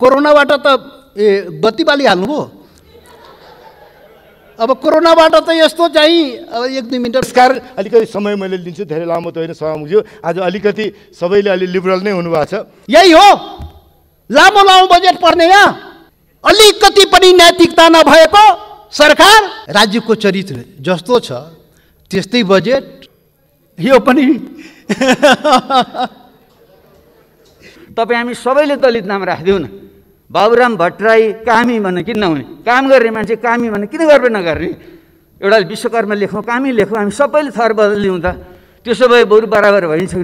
कोरोनाबाट त बत्ती बालिहाल्नुभयो। अब कोरोनाबाट त यस्तो चाहिँ अब 1-2 मिनट नमस्कार, अलिकति समय मैले लिन्छु, धेरै लामो त होइन सभामुखज्यू। आज अलिकति सबैले अलि लिबरल नै हुनुभएको छ। यही हो लामो बजेट पर्ने, यहाँ अलिकति पनि नैतिकता नभएको सरकार। राज्यको चरित्र जस्तो छ त्यस्तै बजेट यो पनि। तपाईँ हामी सबैले दलित नाम राखिदिउँ न। बाबुराम भट्टराई कामी भन्ने किन नहुने? काम गर्ने मान्छे कामी भन्ने किन गर्वे नगर्ने? एउटा विश्वकर्मा लेखौँ, कामी लेखौँ, हामी सबैले थर बदलिदिउँ त। त्यसो भए बरु बराबर भइन्छ।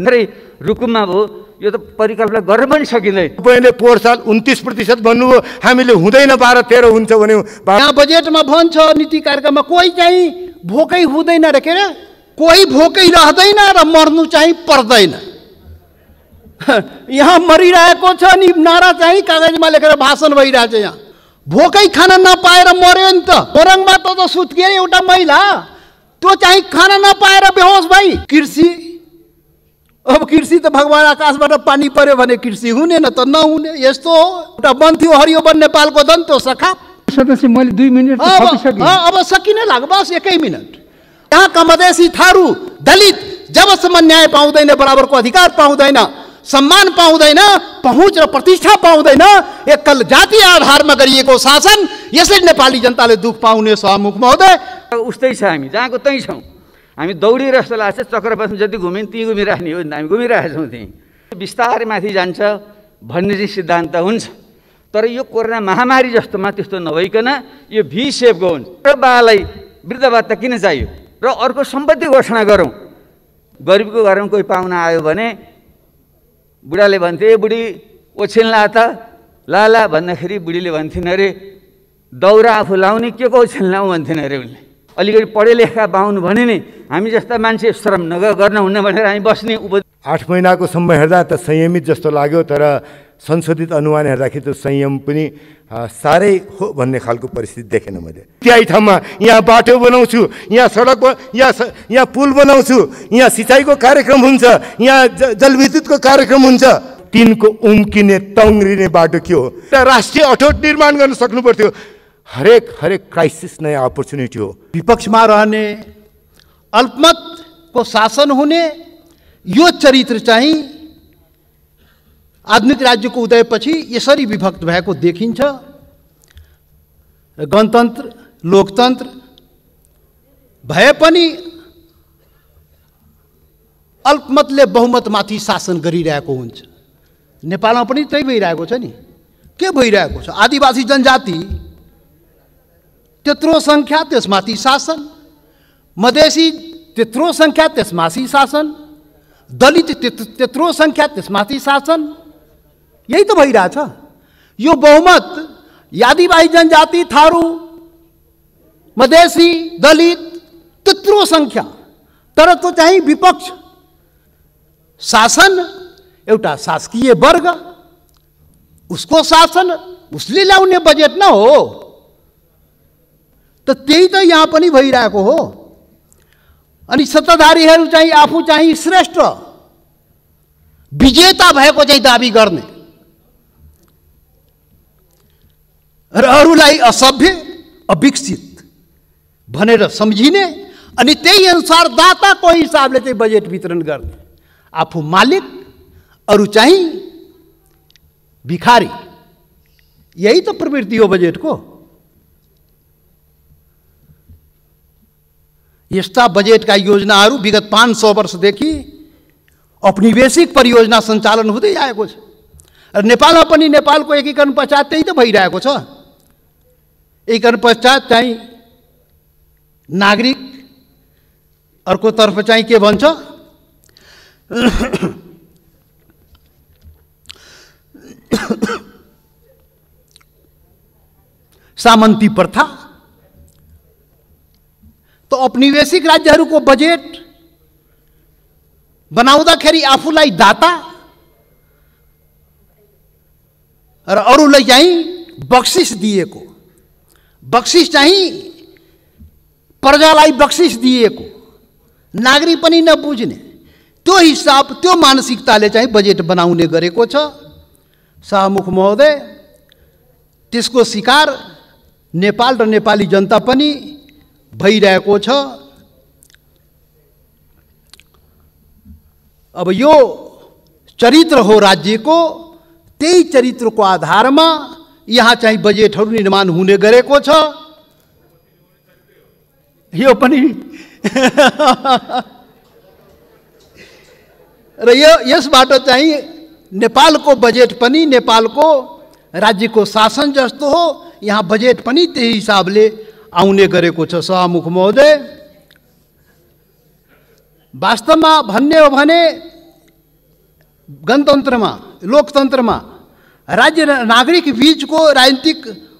रुकुममा भयो, यो त परिकल्पना गर्न पनि सकिँदैन। तपाईँले पोहोर साल 29% भन्नुभयो, हामीले हुँदैन 12-13 हुन्छ भन्यो। यहाँ बजेटमा भन्छ नीति कार्यक्रममा कोही चाहिँ भोकै हुँदैन र के अरे कोही भोकै रहँदैन र मर्नु चाहिँ पर्दैन। यहाँ मरिरहेको छ नि, नारा चाहिँ कागजमा लेखेर भाषण भइरहेछ। यहाँ भोकै खाना नपाएर मर्यो नि त। मोरङमा त सुत्किएर एउटा महिला त्यो चाहिँ खाना नपाएर बेहोस भई। कृषि, अब कृषि त भगवान आकाशबाट पानी पर्यो भने कृषि हुने न त नहुने, यस्तो हो। एउटा वन थियो हरियो वन, नेपालको धन, त्यो सखा सदस्य। मैले 2 मिनट अब सकिन लाग्यो, बस 1 मिनट। यहाँका मधेसी, थारू, दलित जबसम्म न्याय पाउँदैन, बराबरको अधिकार पाउँदैन, सम्मान पाउँदैन, पहुँच र प्रतिष्ठा पाउँदैन, एकल जातीय आधारमा गरिएको शासन, यसरी नेपाली जनताले दुख पाउने। सभामुख महोदय, उस्तै छ, हामी जहाँको त्यहीँ छौँ। हामी दौडिरहेको जस्तो लाग्छ, चक्र बस्नु जति घुम्यौँ ती घुमिराख्ने हो नि त। हामी घुमिरहेका छौँ त्यहीँ। बिस्तारै माथि जान्छ भन्ने चाहिँ सिद्धान्त हुन्छ। तर यो कोरोना महामारी जस्तोमा त्यस्तो नभइकन यो भी सेपको हुन्छ। र बालाई वृद्ध भत्ता किन चाहियो र अर्को सम्पत्ति घोषणा गरौँ। गरिबको घरमा कोही पाहुना आयो भने बुढाले भन्थे, बुढी ओछ्यानला त लाला भन्दाखेरि बुढीले भन्थिन् अरे दौरा आफू लाउने के को ओछ्यान लाउँ भन्थिन् अरे उनले। अलिकति पढे लेखा बाहुनु भने नि हामी जस्ता मान्छे श्रम गर्न हुन्न भनेर हामी बस्ने। 8 महिनाको समय हेर्दा त संयमित जस्तो लाग्यो, तर संशोधित अनुमान हेर्दाखेरि त संयम पनि साह्रै हो भन्ने खालको परिस्थिति देखेन मैले। त्यही ठाउँमा यहाँ बाटो बनाउँछु, यहाँ सडक, यहाँ पुल बनाउँछु, यहाँ सिँचाइको कार्यक्रम हुन्छ, यहाँ जलविद्युतको कार्यक्रम हुन्छ। तिनको उम्किने तङ्ग्रिने बाटो के हो? राष्ट्रिय अठोट निर्माण गर्न सक्नु पर्थ्यो। हरेक क्राइसिस नयाँ अपर्च्युनिटी हो। विपक्षमा रहने, अल्पमतको शासन हुने, यो चरित्र चाहिँ आधुनिक राज्यको उदयपछि यसरी विभक्त भएको देखिन्छ। गणतन्त्र, लोकतन्त्र भए पनि अल्पमतले बहुमतमाथि शासन गरिरहेको हुन्छ। नेपालमा पनि त्यही भइरहेको छ नि। के भइरहेको छ? आदिवासी जनजाति त्यत्रो सङ्ख्या, त्यसमाथि शासन। मधेसी त्यत्रो सङ्ख्या, त्यसमाथि शासन। दलित त्यत्रो सङ्ख्या, त्यसमाथि शासन। यही त भइरहेछ। यो बहुमत आदिवासी जनजाति, थारू, मधेसी, दलित त्यत्रो सङ्ख्या, तर त्यो चाहिँ विपक्ष, शासन एउटा शासकीय वर्ग, उसको शासन उसले ल्याउने बजेट न हो त। त्यही त यहाँ पनि भइरहेको हो। अनि सत्ताधारीहरू चाहिँ आफू चाहिँ श्रेष्ठ विजेता भएको चाहिँ दाबी गर्ने र अरूलाई असभ्य, अविकसित भनेर सम्झिने, अनि त्यही अनुसार दाताको हिसाबले चाहिँ बजेट वितरण गर्ने। आफू मालिक, अरू चाहिँ भिखारी। यही त प्रवृत्ति हो बजेटको। यस्ता बजेटका योजनाहरू विगत 500 वर्षदेखि औपनिवेशिक परियोजना सञ्चालन हुँदै आएको छ। र नेपालमा पनि नेपालको एकीकरण पश्चात त्यही त भइरहेको छ। एकीकरण पश्चात चाहिँ नागरिक, अर्कोतर्फ चाहिँ के भन्छ सामन्ती प्रथा। तो औपनिवेशिक राज्यहरूको बजेट बनाउँदाखेरि आफूलाई दाता र अरूलाई चाहिँ बक्सिस दिएको, बक्सिस चाहिँ प्रजालाई बक्सिस दिएको, नागरिक पनि नबुझ्ने त्यो हिसाब, त्यो मानसिकताले चाहिँ बजेट बनाउने गरेको छ। सभामुख महोदय, त्यसको शिकार नेपाल र नेपाली जनता पनि भइरहेको छ। अब यो चरित्र हो राज्यको, त्यही चरित्रको आधारमा यहाँ चाहिँ बजेटहरू निर्माण हुने गरेको छ। यो पनि र यसबाट चाहिँ नेपालको बजेट पनि नेपालको राज्यको शासन जस्तो हो, यहाँ बजेट पनि त्यही हिसाबले आउने गरेको छ। सभामुख महोदय, वास्तवमा भन्ने हो भने गणतन्त्रमा, लोकतन्त्रमा राज्य र नागरिक बीचको राजनीतिक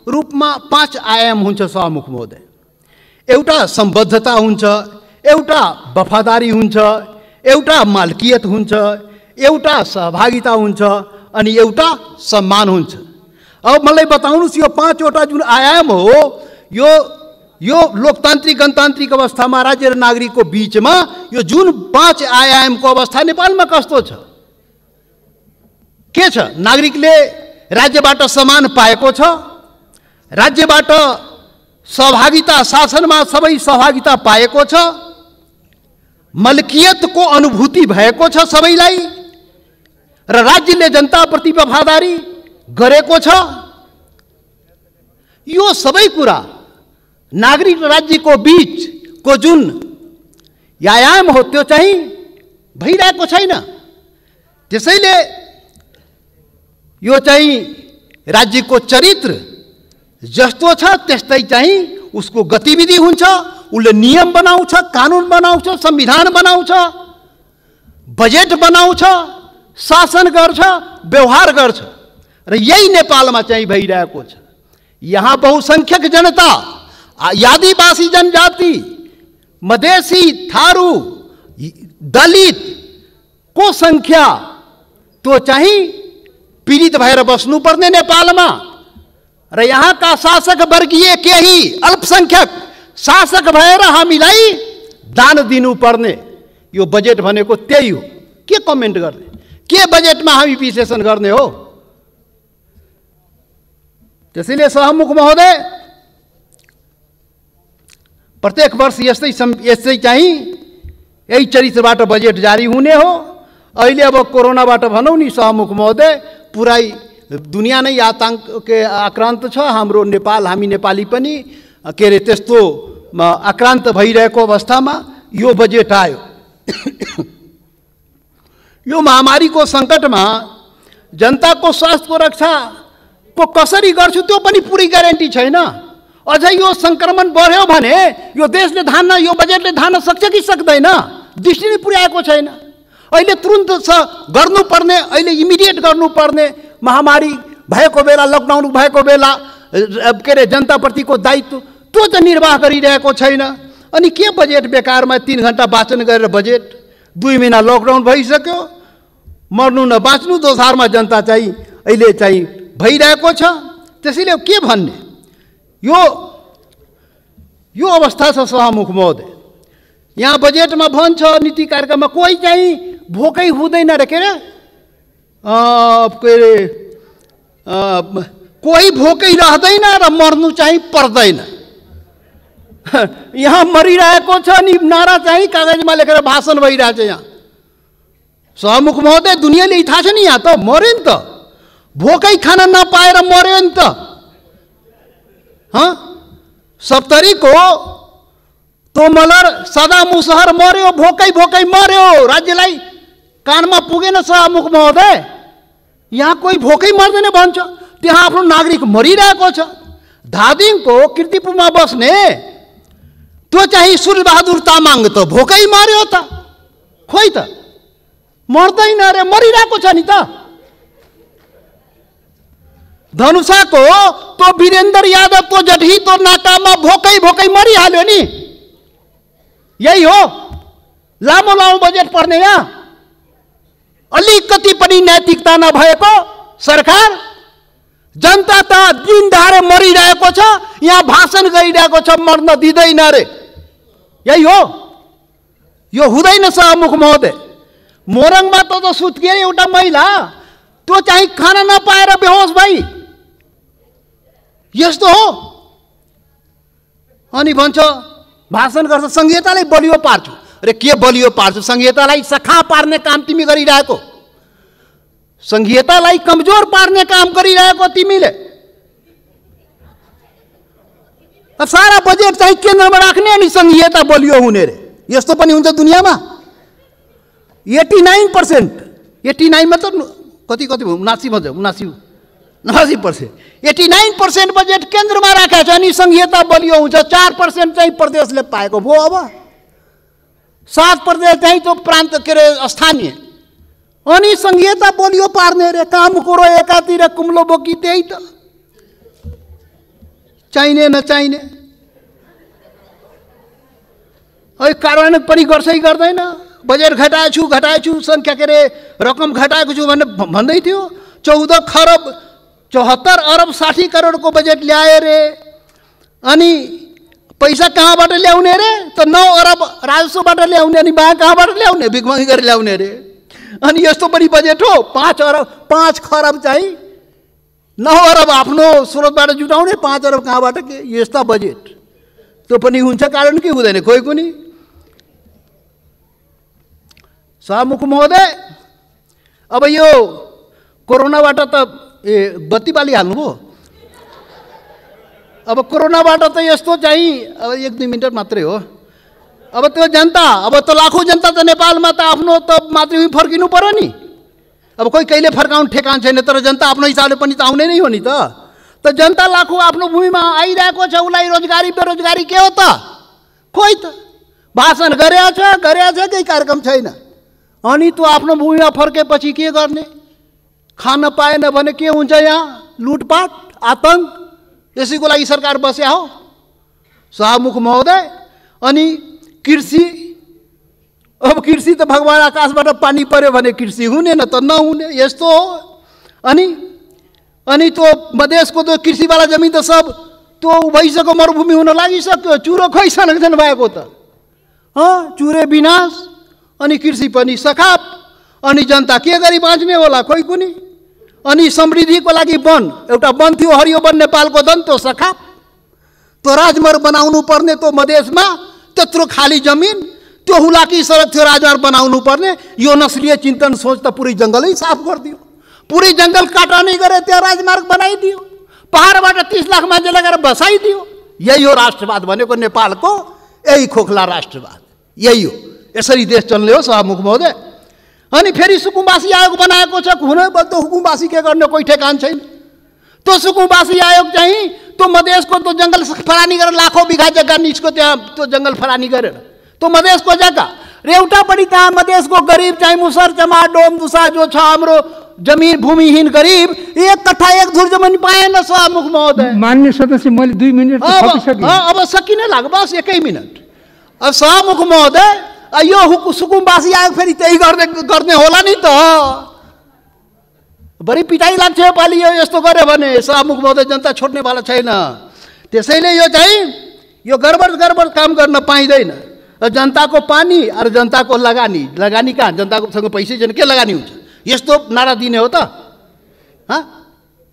रूपमा 5 आयाम हुन्छ। सभामुख महोदय, एउटा सम्बद्धता हुन्छ, एउटा वफादारी हुन्छ, एउटा मालकियत हुन्छ, एउटा सहभागिता हुन्छ, अनि एउटा सम्मान हुन्छ। अब मलाई बताउनुस्, यो 5वटा जुन आयाम हो, यो लोकतान्त्रिक गणतान्त्रिक अवस्थामा राज्य र नागरिकको बीचमा यो जुन 5 आयामको अवस्था नेपालमा कस्तो छ? के छ? नागरिकले राज्यबाट सम्मान पाएको छ, राज्यबाट सहभागिता, शासनमा सबै सहभागिता पाएको छ, मल्कियतको अनुभूति भएको छ सबैलाई, र राज्यले जनताप्रति वफादारी गरेको छ। यो सबै कुरा नागरिक र राज्यको बीचको जुन आयाम हो त्यो चाहिँ भइरहेको छैन। त्यसैले यो चाहिँ राज्यको चरित्र जस्तो छ त्यस्तै चाहिँ उसको गतिविधि हुन्छ। उसले नियम बनाउँछ, कानुन बनाउँछ, संविधान बनाउँछ, बजेट बनाउँछ, शासन गर्छ, व्यवहार गर्छ, र यही नेपालमा चाहिँ भइरहेको छ। यहाँ बहुसंख्यक जनता, आदिवासी जनजाति, मधेसी, थारू, दलित को संख्या तो चाहिँ पीडित भएर बस्नुपर्ने नेपालमा, र यहाँका शासक वर्गीय केही अल्पसंख्यक शासक भएर हामीलाई दान दिनुपर्ने। यो बजेट भनेको त्यही हो। के कमेन्ट गर्ने? के बजेटमा हामी विश्लेषण गर्ने हो? त्यसैले सभामुख महोदय, प्रत्येक वर्ष यस्तै चाहिँ यही चरित्रबाट बजेट जारी हुने हो। अहिले अब कोरोनाबाट भनौँ नि सभामुख महोदय, पुरै दुनिया नै आतंकके आक्रान्त छ। हाम्रो नेपाल, हामी नेपाली पनि के अरे त्यस्तो आक्रान्त भइरहेको अवस्थामा यो बजेट आयो। यो महामारीको सङ्कटमा जनताको स्वास्थ्यको रक्षाको कसरी गर्छु त्यो पनि पुरै ग्यारेन्टी छैन। अझै यो सङ्क्रमण बढ्यो भने यो देशले धान्न, यो बजेटले धान्न सक्छ कि सक्दैन? दृष्टि नै पुर्याएको छैन। अहिले तुरुन्त गर्नुपर्ने, अहिले इमिडिएट गर्नुपर्ने महामारी भएको बेला, लकडाउन भएको बेला के अरे जनताप्रतिको दायित्व त्यो त निर्वाह गरिरहेको छैन। अनि के बजेट बेकारमा 3 घण्टा वाचन गरेर बजेट, 2 महिना लकडाउन भइसक्यो, मर्नु न बाँच्नु दोधारमा जनता चाहिँ अहिले चाहिँ भइरहेको छ। त्यसैले के भन्ने? यो अवस्था छ सभामुख महोदय। यहाँ बजेटमा भन्छ, नीति कार्यक्रममा कोही चाहिँ भोकै हुँदैन र के अरे कोही भोकै रहँदैन र मर्नु चाहिँ पर्दैन। यहाँ मरिरहेको छ नि नारा चाहिँ कागजमा लेखेर भाषण भइरहेछ। यहाँ सभामुख महोदय, दुनियाँले थाहा छ नि, यहाँ त मर्यो नि त, भोकै खान नपाएर मर्यो नि त। सप्तरीको तोमलर सदा मुसहर मर्यो, भोकै भोकै मर्यो, राज्यलाई कानमा पुगेन सभामुख महोदय। यहाँ कोही भोकै मर्दैन भन्छ, त्यहाँ आफ्नो नागरिक मरिरहेको छ। धादिङको कीर्तिपुरमा बस्ने त्यो चाहिँ सूर्यबहादुर तामाङ त भोकै मर्यो त, खोइ त मर्दैन रे, मरिरहेको छ नि त। धनुषाको तो वीरेन्द्र यादव तो जटही तो नाकामा भोकै भोकै मरिहाल्यो नि। यही हो लामो लामो बजेट पर्ने। यहाँ अलिकति पनि नैतिकता नभएको सरकार, जनता त दिनदारे मरिरहेको छ, यहाँ भाषण गरिरहेको छ, मर्न दिँदैन रे। यही हो, यो हुँदैन सभामुख महोदय। मोरङमा त सुत्किएर एउटा महिला त्यो चाहिँ खाना नपाएर बेहोस भई यस्तो हो। अनि भन्छ भाषण गर्छ संहितालाई बलियो पार्छु। अरे के बलियो पार्छु? संहितालाई सखा पार्ने काम तिमी गरिरहेको, संहितालाई कमजोर पार्ने काम गरिरहेको तिमीले। सारा बजेट चाहिँ केन्द्रमा राख्ने अनि संहिता बलियो हुने रे। यस्तो पनि हुन्छ दुनियाँमा। 89%, 89 मतलब कति कति 79 भन्छ, 79%, 89% बजेट केन्द्रमा राखेको छ अनि संहिता बलियो हुन्छ। 4% चाहिँ प्रदेशले पाएको भयो। अब 7% चाहिँ त्यो प्रान्त के अरे स्थानीय, अनि संहिता बलियो पार्ने रे। काम कुरो एकातिर कुम्लो बोकी त्यही त, चाहिने नचाहिने। अहिले कार्यान्वयन पनि गर्छै गर्दैन। बजेट घटाएछु सङ्ख्या के अरे रकम घटाएको छु भनेर भन्दै थियो। 14 खरब 74 अरब 60 करोडको बजेट ल्याए रे। अनि पैसा कहाँबाट ल्याउने रे? त 9 अरब राजस्वबाट ल्याउने। अनि बा कहाँबाट ल्याउने? भिखमङ्गी गरेर ल्याउने रे। अनि यस्तो पनि बजेट हो। 5 खरब चाहिँ 9 अरब आफ्नो स्रोतबाट जुटाउने, 5 अरब कहाँबाट? के यस्ता बजेट त्यो पनि हुन्छ कारण कि हुँदैन? कोही कुनै। सभामुख महोदय, अब यो कोरोनाबाट त बत्ती बालिहाल्नुभयो। अब कोरोनाबाट त यस्तो चाहिँ अब 1-2 मिनट मात्रै हो। अब त्यो जनता, अब त लाखौँ जनता त नेपालमा त आफ्नो त मातृभूमि फर्किनु पर्यो नि। अब कोही कहिले फर्काउनु ठेकान छैन, तर जनता आफ्नो हिसाबले पनि त आउने नै हो नि त जनता लाखौँ आफ्नो भूमिमा आइरहेको छ। उसलाई रोजगारी बेरोजगारी के हो त? खोइ त भाषण गरेछ केही कार्यक्रम छैन। अनि त्यो आफ्नो भूमिमा फर्केपछि के गर्ने? खान पाएन भने के हुन्छ? यहाँ लुटपाट आतंक, यसैको लागि सरकार बस्या हो। सभामुख महोदय, अनि कृषि, अब कृषि त भगवान आकाशबाट पानी पर्यो भने कृषि हुने, न त नहुने। यस्तो हो। अनि त्यो मधेसको त्यो कृषिवाला जमिन त सब त्यो भइसक्यो, मरुभूमि हुन लागिसक्यो। चुरो खोइ संरक्षण भएको त? चुरे विनाश, अनि कृषि पनि सखाप। अनि जनता के गरी बाँच्ने होला? खोइ कुनी। अनि समृद्धिको लागि वन, एउटा वन थियो हरियो वन नेपालको धन, त्यो सखाप। त्यो राजमार्ग बनाउनु पर्ने त्यो मधेसमा, त्यत्रो खाली जमिन, त्यो हुलाकी सडक थियो राजमार्ग बनाउनु पर्ने। यो नस्लीय चिन्तन सोच त पुरै जङ्गलै साफ गरिदियो। पुरै जङ्गल काटनै गरे, त्यहाँ राजमार्ग बनाइदियो। पहाडबाट 30 लाख मान्छे लगाएर बसाइदियो। यही हो राष्ट्रवाद भनेको नेपालको। यही खोखला राष्ट्रवाद यही हो। यसरी देश चल्ने हो सभामुख महोदय। अनि फेरि सुकुम्बासी आयोग बनाएको छ। हुन त हुकुमबासी के गर्ने? कोही ठेकान छैन। त्यो सुकुम्बासी आयोग चाहिँ त्यो मधेसको त्यो जङ्गल फलानी गरेर लाखौँ बिघा जग्गा निस्क्यो, त्यहाँ त्यो जङ्गल फलानी गरेर त्यो मधेसको जग्गा। र एउटा पनि त्यहाँ मधेसको गरिब चाहिँ मुसर चमा डोम दुसा जो छ हाम्रो जमिन भूमिहीन गरिब, 1 कट्ठा 1 धुर जमिन पाएन सभामुख महोदय। मान्य सदस्य, मैले 2 मिनट अब सकिने लाग्यो, बस 1 मिनट। अब सभामुख महोदय, यो सुकुम्बासी आयोग फेरि त्यही गर्ने होला नि त। बढी पिटाइ लाग्छ योपालि यो यस्तो गर्यो भने। सभामुख महोदय, जनता छोड्नेवाला छैन। त्यसैले यो चाहिँ यो गडबड काम गर्न पाइँदैन। जनताको पानी अरू जनताको लगानी कहाँ? जनताकोसँग पैसै छैन, के लगानी हुन्छ? यस्तो नारा दिने हो त?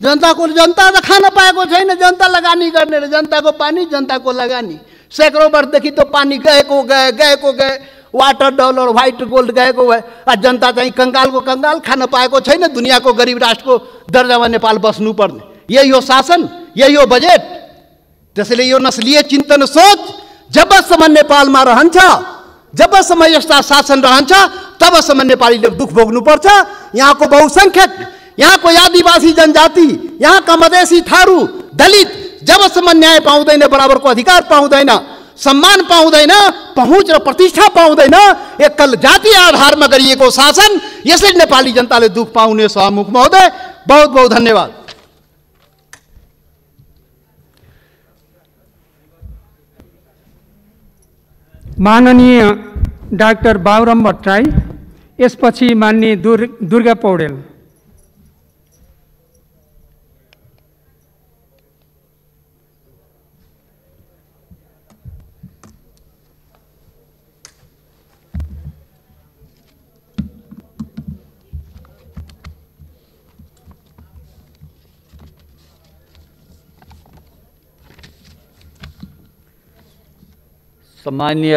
जनता त खान पाएको छैन, जनता लगानी गर्ने र जनताको पानी जनताको लगानी। सैकड़ों वर्षदेखि त्यो पानी गएको गए, वाटर डलर व्हाइट गोल्ड गएको भए। जनता चाहिँ कङ्गालको कङ्गाल, खान पाएको छैन। दुनियाँको गरिब राष्ट्रको दर्जामा नेपाल बस्नुपर्ने। यही हो शासन, यही हो बजेट। त्यसैले यो नस्लीय चिन्तन सोच जबसम्म नेपालमा रहन्छ, जबसम्म यस्ता शासन रहन्छ, तबसम्म नेपालीले दुःख भोग्नुपर्छ। यहाँको बहुसङ्ख्यक, यहाँको आदिवासी जनजाति, यहाँका मधेसी थारू दलित जबसम्म न्याय पाउँदैन, बराबरको अधिकार पाउँदैन, सम्मान पाउँदैन, पहुँच र प्रतिष्ठा पाउँदैन, एकल जाति आधारमा गरिएको शासन, यसरी नेपाली जनताले दुःख पाउने। सभामुख महोदय, बहुत बहुत धन्यवाद। माननीय डाक्टर बाबुराम भट्टराई, यसपछि माननीय दुर्गा पौडेल। सम्मान्य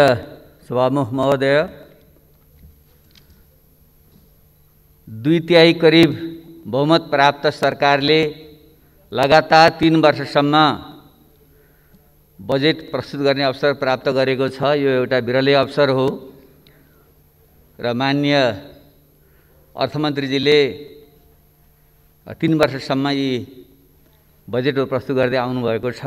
सभामुख महोदय, 2/3 करिब बहुमत प्राप्त सरकारले लगातार 3 वर्षसम्म बजेट प्रस्तुत गर्ने अवसर प्राप्त गरेको छ। यो एउटा विरलै अवसर हो र माननीय अर्थमन्त्रीजीले 3 वर्षसम्म यी बजेट प्रस्तुत गर्दै आउनुभएको छ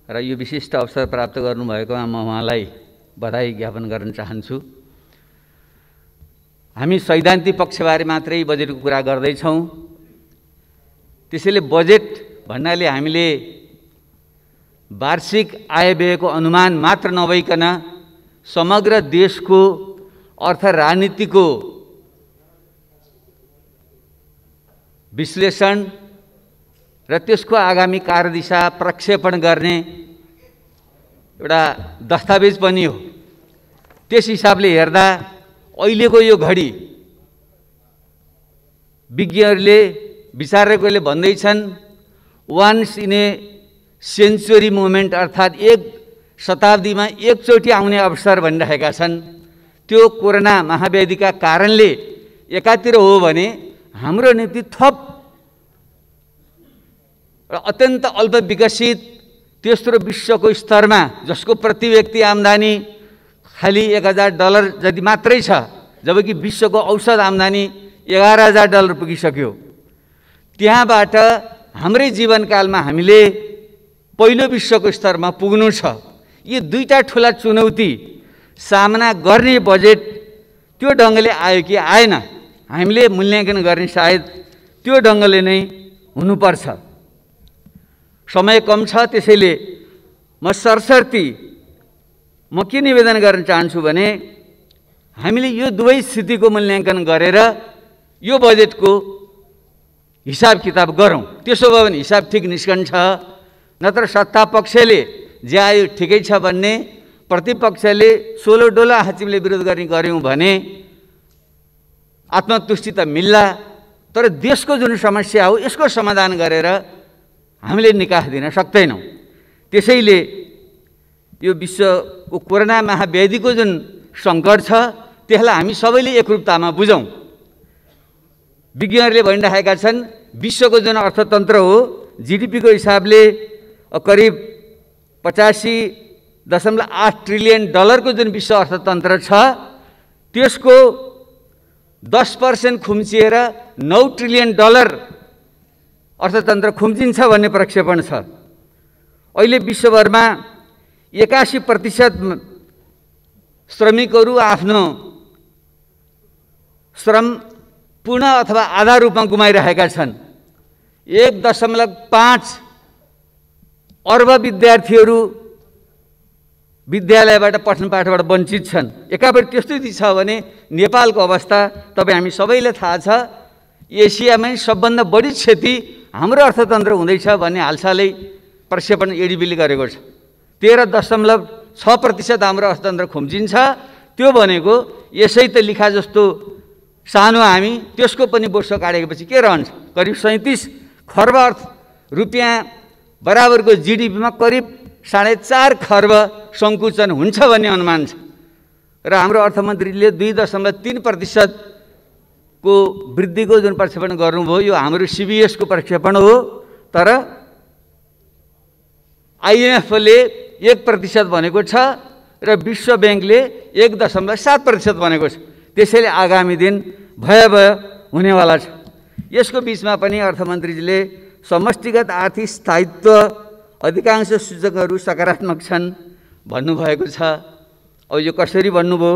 र यो विशिष्ट अवसर प्राप्त गर्नुभएकोमा म उहाँलाई बधाई ज्ञापन गर्न चाहन्छु। हामी सैद्धान्तिक पक्षबारे मात्रै बजेटको कुरा गर्दैछौँ। त्यसैले बजेट भन्नाले हामीले वार्षिक आय व्ययको अनुमान मात्र नभइकन समग्र देशको अर्थ राजनीतिको विश्लेषण र त्यसको आगामी कार्यदिशा प्रक्षेपण गर्ने एउटा दस्तावेज पनि हो। त्यस हिसाबले हेर्दा अहिलेको यो घडी विज्ञहरूले विचारकहरूले भन्दैछन् once in a century movement, अर्थात् 1 शताब्दीमा एकचोटि आउने अवसर भनिरहेका छन्। त्यो कोरोना महाव्याधिका कारणले एकातिर हो भने हाम्रो निम्ति थप अत्यन्त अल्प विकसित तेस्रो विश्वको स्तरमा जसको प्रति व्यक्ति आम्दानी खालि $1000 जति मात्रै छ, जबकि विश्वको औसत आम्दानी $11,000 पुगिसक्यो। त्यहाँबाट हाम्रै जीवनकालमा हामीले पहिलो विश्वको स्तरमा पुग्नु छ। यी दुईटा ठुला चुनौती सामना गर्ने बजेट त्यो ढङ्गले आयो कि आएन, हामीले मूल्याङ्कन गर्ने सायद त्यो ढङ्गले नै हुनुपर्छ। समय कम छ, त्यसैले म सरसर्ती के निवेदन गर्न चाहन्छु भने हामीले यो दुवै स्थितिको मूल्याङ्कन गरेर यो बजेटको हिसाब किताब गरौँ। त्यसो भयो भने हिसाब ठिक निस्कन्छ। नत्र सत्ता पक्षले जे आयो ठिकै छ भन्ने, प्रतिपक्षले सोलो डोला हाचिमले विरोध गर्ने गऱ्यौँ भने आत्मतुष्टि त मिल्ला, तर देशको जुन समस्या हो यसको समाधान गरेर हामीले निकास दिन सक्दैनौँ। त्यसैले यो विश्वको कोरोना महाव्याधिको जुन सङ्कट छ त्यसलाई हामी सबैले एकरूपतामा बुझौँ। विज्ञहरूले भनिरहेका छन् विश्वको जुन अर्थतन्त्र हो जीडीपीको हिसाबले करिब $85.8 ट्रिलियन को जुन विश्व अर्थतन्त्र छ त्यसको 10% खुम्चिएर $9 ट्रिलियन अर्थतन्त्र खुम्चिन्छ भन्ने प्रक्षेपण छ। अहिले विश्वभरमा 81% श्रमिकहरू आफ्नो श्रम पूर्ण अथवा आधा रूपमा गुमाइरहेका छन्। 1.5 अर्ब विद्यार्थीहरू विद्यालयबाट पठन पाठबाट वञ्चित छन्। एकापट्टि त्यस्तो छ भने नेपालको अवस्था तपाईँ हामी सबैलाई थाहा छ। एसियामै सबभन्दा बढी क्षति हाम्रो अर्थतन्त्र हुँदैछ भन्ने हालसालै प्रक्षेपण एडिबीले गरेको छ। 13.6% हाम्रो अर्थतन्त्र खुम्चिन्छ। त्यो भनेको यसै त लिखा जस्तो सानो हामी, त्यसको पनि बोसो काटेपछि के रहन्छ? करिब 37 खर्ब रुपियाँ बराबरको जीडीपीमा करिब 4.5 खर्ब सङ्कुचन हुन्छ भन्ने अनुमान छ। र हाम्रो अर्थमन्त्रीले 2.3% को वृद्धिको जुन प्रक्षेपण गर्नुभयो यो हाम्रो सीबीएसको प्रक्षेपण हो, तर आइएमएफले 1% भनेको छ र विश्व ब्याङ्कले 1.7% भनेको छ। त्यसैले आगामी दिन भयावह हुनेवाला छ। यसको बिचमा पनि अर्थमन्त्रीजीले समष्टिगत आर्थिक स्थायित्व अधिकांश सूचकहरू सकारात्मक छन् भन्नुभएको छ। अब यो कसरी भन्नुभयो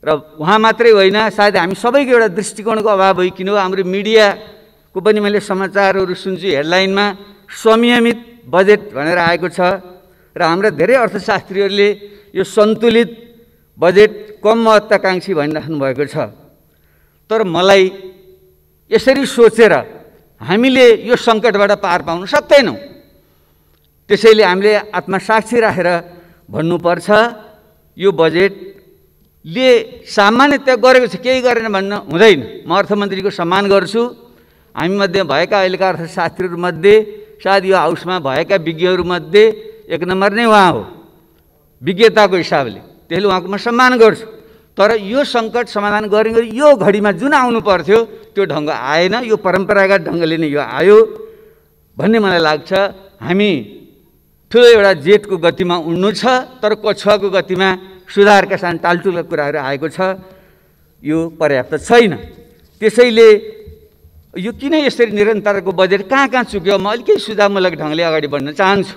र उहाँ मात्रै होइन, सायद हामी सबैको एउटा दृष्टिकोणको अभाव भइकिन हो। हाम्रो मिडियाको पनि मैले समाचारहरू सुन्छु, हेडलाइनमा संयमित बजेट भनेर आएको छ र हाम्रा धेरै अर्थशास्त्रीहरूले यो सन्तुलित बजेट कम महत्त्वाकाङ्क्षी भनिराख्नु भएको छ। तर मलाई यसरी सोचेर हामीले यो सङ्कटबाट पार पाउन सक्दैनौँ। त्यसैले हामीले आत्मसाक्षी राखेर भन्नुपर्छ यो बजेटले सामान्यतया गरेको छ, केही गरेन भन्न हुँदैन। म अर्थमन्त्रीको सम्मान गर्छु। हामीमध्ये भएका अहिलेका अर्थशास्त्रीहरूमध्ये सायद यो हाउसमा भएका विज्ञहरूमध्ये 1 नम्बर नै उहाँ हो। विज्ञताको हिसाबले, त्यसले उहाँको म सम्मान गर्छु। तर यो सङ्कट समाधान गर्ने यो घडीमा जुन आउनु पर्थ्यो त्यो ढङ्ग आएन, यो परम्परागत ढङ्गले नै यो आयो भन्ने मलाई लाग्छ। हामी ठुलो एउटा जेटको गतिमा उड्नु छ, तर कछुवाको गतिमा सुधारका साथ टालटुला कुराहरू आएको छ, यो पर्याप्त छैन। त्यसैले यो किन यसरी निरन्तरको बजेट कहाँ कहाँ चुक्यो, म अलिकति सुझावमूलक ढङ्गले अगाडि बढ्न चाहन्छु।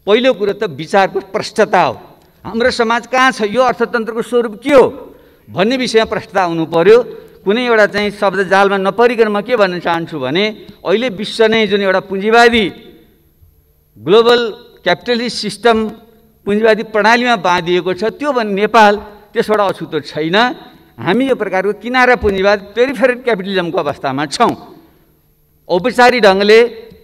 पहिलो कुरो त विचारको प्रष्टता हो। हाम्रो समाज कहाँ छ, यो अर्थतन्त्रको स्वरूप के हो भन्ने विषयमा प्रष्टता आउनु पर्यो। कुनै एउटा चाहिँ शब्द जालमा नपरिकन म के भन्न चाहन्छु भने अहिले विश्व नै जुन एउटा पुँजीवादी ग्लोबल क्यापिटलिस्ट सिस्टम पुँजीवादी प्रणालीमा बाँधिएको छ, त्यो भने नेपाल त्यसबाट अछुतो छैन। हामी यो प्रकारको किनारा पुँजीवाद पेरिफेरल क्यापिटलिजमको अवस्थामा छौँ। औपचारिक ढङ्गले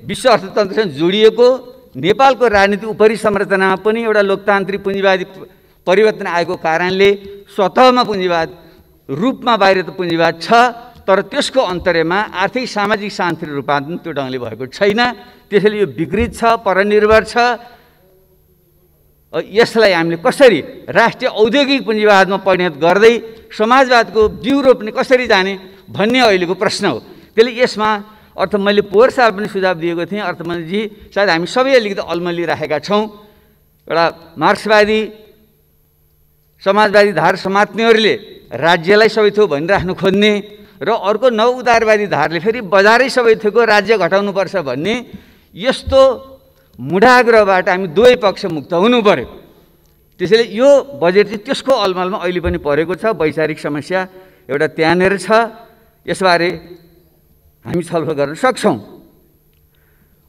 विश्व अर्थतन्त्रसँग जोडिएको नेपालको राजनीति उपरि संरचनामा पनि एउटा लोकतान्त्रिक पुँजीवादी परिवर्तन आएको कारणले स्वतःमा पुँजीवाद रूपमा बाहिर त पुँजीवाद छ, तर त्यसको अन्तर्यमा आर्थिक सामाजिक शान्ति रूपान्तरण त्यो ढङ्गले भएको छैन। त्यसैले यो विकृत छ, परनिर्भर छ। यसलाई हामीले कसरी राष्ट्रिय औद्योगिक पुँजीवादमा परिणत गर्दै समाजवादको बिउ रोप्ने कसरी जाने भन्ने अहिलेको प्रश्न हो। त्यसले यसमा अर्थ मैले पोहोर साल पनि सुझाव दिएको थिएँ, अर्थमन्त्रीजी सायद हामी सबै अलिकति अल्मलिराखेका छौँ। एउटा मार्क्सवादी समाजवादी धार समात्नेहरूले राज्यलाई सबै थोक भनिराख्नु खोज्ने र अर्को नव उदारवादी धारले फेरि बजारै सबै थोकको राज्य घटाउनुपर्छ भन्ने यस्तो मुढाग्रहबाट हामी दुवै पक्ष मुक्त हुनु पर्यो। त्यसैले यो बजेट चाहिँ त्यसको अलमलमा अहिले पनि परेको छ। वैचारिक समस्या एउटा त्यहाँनिर छ, यसबारे हामी छलफल गर्न सक्छौँ।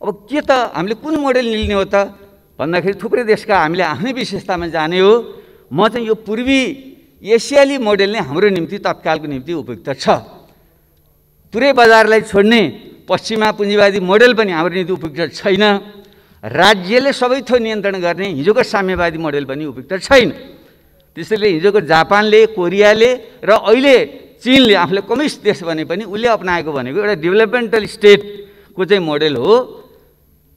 अब के त हामीले कुन मोडेल लिने हो त भन्दाखेरि थुप्रै देशका हामीले आफ्नै विशेषतामा जाने हो। म चाहिँ यो पूर्वी एसियाली मोडेल नै हाम्रो निम्ति तत्कालको निम्ति उपयुक्त छ। पुरै बजारलाई छोड्ने पश्चिमा पुँजीवादी मोडेल पनि हाम्रो निम्ति उपयुक्त छैन। राज्यले सबै थोक नियन्त्रण गर्ने हिजोको साम्यवादी मोडेल पनि उपयुक्त छैन। त्यसैले हिजोको जापानले, कोरियाले र अहिले चीनले आफूले कम्युनिस्ट देश भने पनि उसले अपनाएको भनेको एउटा डेभलपमेन्टल स्टेटको चाहिँ मोडेल हो।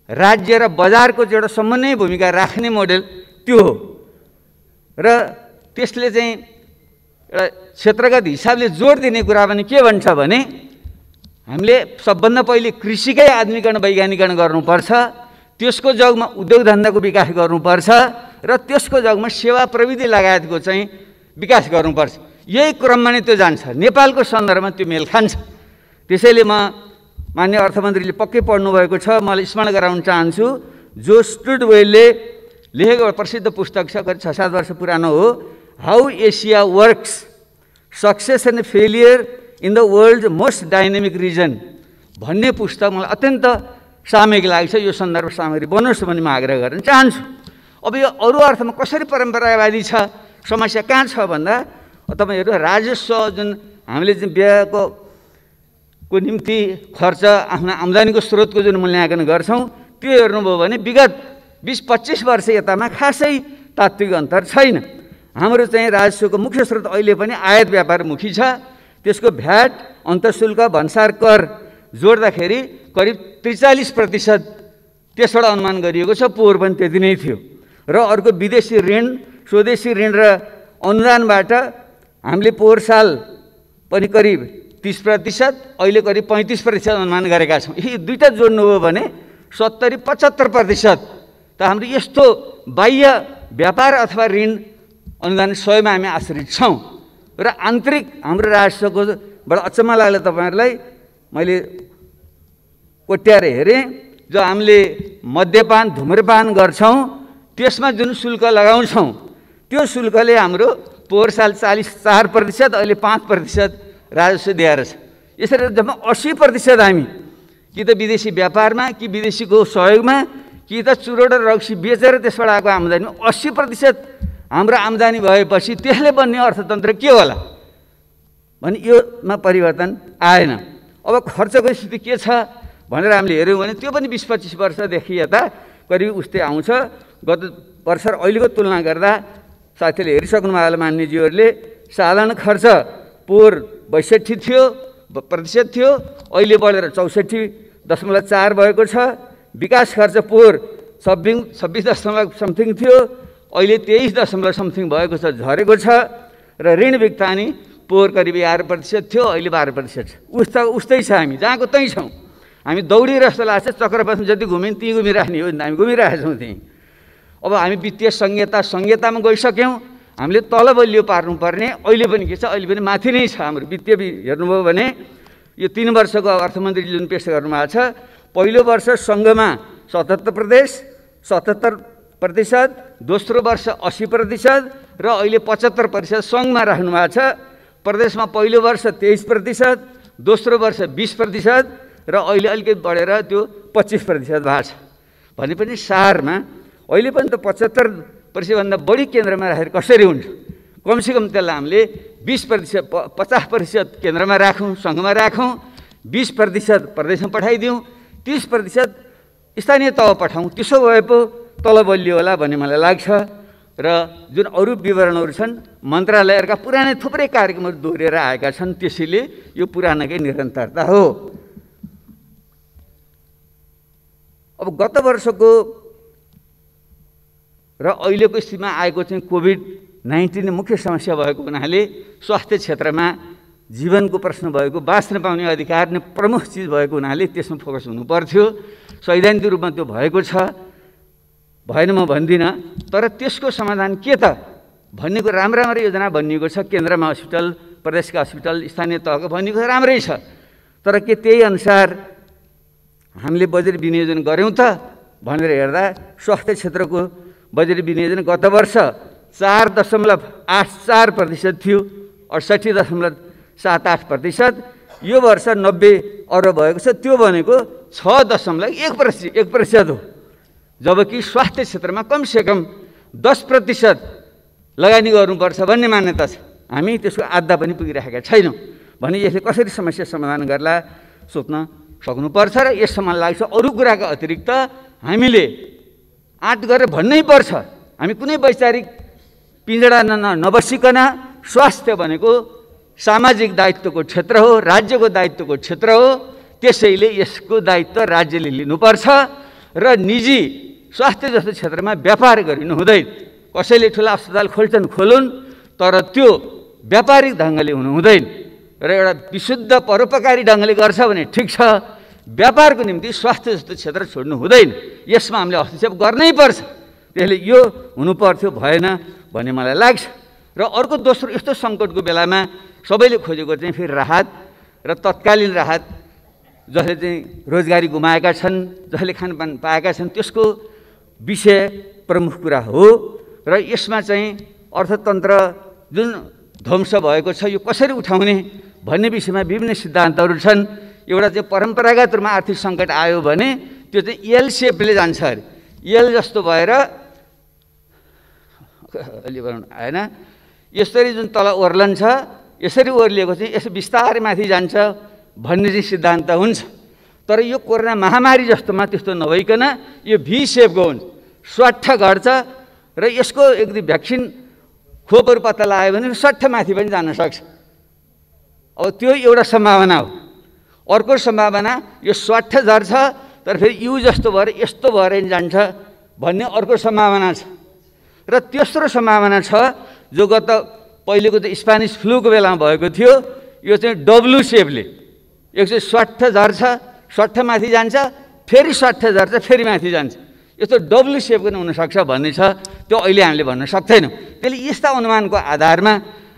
राज्य र बजारको चाहिँ एउटा समन्वय भूमिका राख्ने मोडेल त्यो हो। र त्यसले चाहिँ एउटा क्षेत्रगत हिसाबले जोड दिने कुरा पनि के भन्छ भने हामीले सबभन्दा पहिले कृषिकै आधुनिकीकरण वैज्ञानिकरण गर्नुपर्छ, त्यसको जगमा उद्योग धन्दाको विकास गर्नुपर्छ र त्यसको जगमा सेवा प्रविधि लगायतको चाहिँ विकास गर्नुपर्छ। यही क्रममा नै त्यो जान्छ। नेपालको सन्दर्भमा त्यो मेल खान्छ। त्यसैले म माननीय अर्थमन्त्रीले पक्कै पढ्नुभएको छ, मलाई स्मरण गराउन चाहन्छु। जो स्टुडवेलले लेखेको प्रसिद्ध पुस्तक छ, करिब 6-7 वर्ष पुरानो हो, how Asia works, success and failure in the world most dynamic region भन्ने पुस्तक मलाई अत्यन्त सामयिक लाग्छ। यो सन्दर्भ सामग्री बनोस् भन्ने म आग्रह गर्न चाहन्छु। अब यो अरू अर्थमा कसरी परम्परावादी छ, समस्या कहाँ छ भन्दा तपाईँहरू राजस्व जुन हामीले चाहिँ व्ययको निम्ति खर्च आफ्नो आम्दानीको स्रोतको जुन मूल्याङ्कन गर्छौँ त्यो हेर्नुभयो भने विगत 20-25 वर्ष यतामा खासै तात्विक अन्तर छैन। हाम्रो चाहिँ राजस्वको मुख्य स्रोत अहिले पनि आयात व्यापारमुखी छ। त्यसको भ्याट, अन्तःशुल्क, भन्सार कर जोड्दाखेरि करिब 43% त्यसबाट अनुमान गरिएको छ। पोहोर पनि त्यति नै थियो। र अर्को विदेशी ऋण, स्वदेशी ऋण र अनुदानबाट हामीले पोहोर साल पनि करिब 30%, अहिले करिब 35% अनुमान गरेका छौँ। यी दुईटा जोड्नु हो भने 70-75% त हाम्रो यस्तो बाह्य व्यापार अथवा ऋण अनुदान स्वयंमा हामी आश्रित छौँ। र आन्तरिक हाम्रो राजस्वको बडा अचम्म लाग्यो तपाईँहरूलाई, मैले कोट्याएर हेरेँ, जो हामीले मद्यपान धुम्रपान गर्छौँ त्यसमा जुन शुल्क लगाउँछौँ त्यो शुल्कले हाम्रो पोहोर साल 44%, अहिले 5% राजस्व दिएर छ। यसरी जम्मा 80% हामी कि त विदेशी व्यापारमा, कि विदेशीको सहयोगमा, कि त चुरोट र रक्सी बेचेर त्यसबाट आएको आम्दानी 80% हाम्रो आम्दानी भएपछि त्यसले बन्ने अर्थतन्त्र के होला भने योमा परिवर्तन आएन। अब खर्चको स्थिति के छ भनेर हामीले हेऱ्यौँ भने त्यो पनि 20-25 वर्षदेखि यता करिब उस्तै आउँछ। गत वर्ष र अहिलेको तुलना गर्दा साथीले हेरिसक्नुभयो होला मान्यज्यूहरूले, साधारण खर्च पोहोर 62% थियो, अहिले बढेर 64.4 भएको छ। विकास खर्च पोहोर 26 दशमलव समथिङ थियो, अहिले 23.something भएको छ, झरेको छ। र ऋण भुक्तानी पोहोर करिब 11% थियो, अहिले 12% छ। उस्तै छ, हामी जहाँको त्यहीँ छौँ। हामी दौडिरहेको जस्तो लाग्छ, चक्र बस्नु जति घुम्यौँ त्यहीँ घुमिराख्ने हो नि त, हामी घुमिरहेका छौँ त्यहीँ। अब हामी वित्तीय संहितामा गइसक्यौँ, हामीले तल बलियो पार्नुपर्ने। अहिले पनि के छ, अहिले पनि माथि नै छ हाम्रो वित्तीय। हेर्नुभयो भने यो 3 वर्षको अर्थमन्त्रीले जुन पेश गर्नुभएको छ, पहिलो वर्ष सङ्घमा 77 प्रदेश 77%, दोस्रो वर्ष 80% र अहिले 75% सङ्घमा राख्नु भएको छ। प्रदेशमा पहिलो वर्ष 23%, दोस्रो वर्ष 20% र अहिले अलिकति बढेर त्यो 25% भएको छ। भने पनि सारमा अहिले पनि त 75%भन्दा बढी केन्द्रमा राखेर कसरी हुन्छ? कमसेकम त्यसलाई हामीले 20%, 50% केन्द्रमा राखौँ, सङ्घमा राखौँ, 20% प्रदेशमा पठाइदिउँ, 30% स्थानीय तह पठाउँ। त्यसो भए पो तल बलियो होला भन्ने मलाई लाग्छ। र जुन अरू विवरणहरू छन्, मन्त्रालयहरूका पुरानै थुप्रै कार्यक्रमहरू दोहोरिएर आएका छन्, त्यसैले यो पुरानकै निरन्तरता हो। अब गत वर्षको र अहिलेको स्थितिमा आएको चाहिँ कोभिड-19 मुख्य समस्या भएको हुनाले स्वास्थ्य क्षेत्रमा जीवनको प्रश्न भएको, बाँच्न पाउने अधिकार नै प्रमुख चिज भएको हुनाले त्यसमा फोकस हुनु पर्थ्यो। सैद्धान्तिक रूपमा त्यो भएको छ, भएन म भन्दिनँ। तर त्यसको समाधान के त भन्नेको राम्रो योजना बनिएको छ। केन्द्रमा हस्पिटल, प्रदेशका हस्पिटल, स्थानीय तहको बनिएको राम्रै छ। तर के त्यही अनुसार हामीले बजेट विनियोजन गऱ्यौँ त भनेर हेर्दा स्वास्थ्य क्षेत्रको बजेट विनियोजन गत वर्ष 4.84% थियो, 68.78%। यो वर्ष 90 अरब भएको छ, त्यो भनेको 6.1% हो। जबकि स्वास्थ्य क्षेत्रमा कमसेकम 10% लगानी गर्नुपर्छ भन्ने मान्यता छ। हामी त्यसको आधा पनि पुगिरहेका छैनौँ। भने यसले कसरी समस्या समाधान गर्ला सोच्न सक्नुपर्छ। र यसमा मलाई लाग्छ अरू कुराको अतिरिक्त हामीले आँट गरेर भन्नै पर्छ, हामी कुनै वैचारिक पिँजडा नबसिकन स्वास्थ्य भनेको सामाजिक दायित्वको क्षेत्र हो, राज्यको दायित्वको क्षेत्र हो। त्यसैले यसको दायित्व राज्यले लिनुपर्छ र निजी स्वास्थ्य जस्तो क्षेत्रमा व्यापार गरिनु हुँदैन। कसैले ठुला अस्पताल खोल्छन्, खोलुन्, तर त्यो व्यापारिक ढङ्गले हुनु हुँदैन। र एउटा विशुद्ध परोपकारी ढङ्गले गर्छ भने ठिक छ, व्यापारको निम्ति स्वास्थ्य जस्तो क्षेत्र छोड्नु हुँदैन। यसमा हामीले हस्तक्षेप गर्नै पर्छ। त्यसले यो हुनुपर्थ्यो, भएन भन्ने मलाई लाग्छ। र अर्को दोस्रो, यस्तो सङ्कटको बेलामा सबैले खोजेको चाहिँ फेरि राहत र तत्कालीन राहत। जसले चाहिँ रोजगारी गुमाएका छन्, जसले खानपान पाएका छन्, त्यसको विषय प्रमुख कुरा हो। र यसमा चाहिँ अर्थतन्त्र जुन ध्वंस भएको छ, यो कसरी उठाउने भन्ने विषयमा विभिन्न सिद्धान्तहरू छन्। एउटा चाहिँ परम्परागत रूपमा आर्थिक सङ्कट आयो भने त्यो चाहिँ एल सेपले जान्छ अरे। एल जस्तो भएर अलि बनाउनु आएन, यसरी जुन तल ओर्लन्छ, यसरी ओर्लिएको चाहिँ यसो बिस्तारै माथि जान्छ भन्ने चाहिँ सिद्धान्त हुन्छ। तर यो कोरोना महामारी जस्तोमा त्यस्तो नभइकन यो भी सेपको हुन्छ, स्वाट्ठ घट्छ। र यसको यदि भ्याक्सिन खोपहरू पत्ता लगायो भने स्वाट्ठ माथि पनि जान सक्छ। अब त्यो एउटा सम्भावना हो। अर्को सम्भावना यो स्वाट्ठ झर्छ, तर फेरि यु जस्तो भएर यस्तो भएर जान्छ भन्ने अर्को सम्भावना छ। र तेस्रो सम्भावना छ, जो गत पहिलेको चाहिँ स्पेनिस फ्लूको बेलामा भएको थियो, यो चाहिँ डब्लु सेपले एक चाहिँ स्वाट्ठ झर्छ, स्वाट्ठ माथि जान्छ, फेरि स्वाट्ठ झर्छ, फेरि माथि जान्छ। यस्तो डब्लु सेपको पनि हुनसक्छ भन्ने छ। त्यो अहिले हामीले भन्न सक्दैनौँ। त्यसले यस्ता अनुमानको आधारमा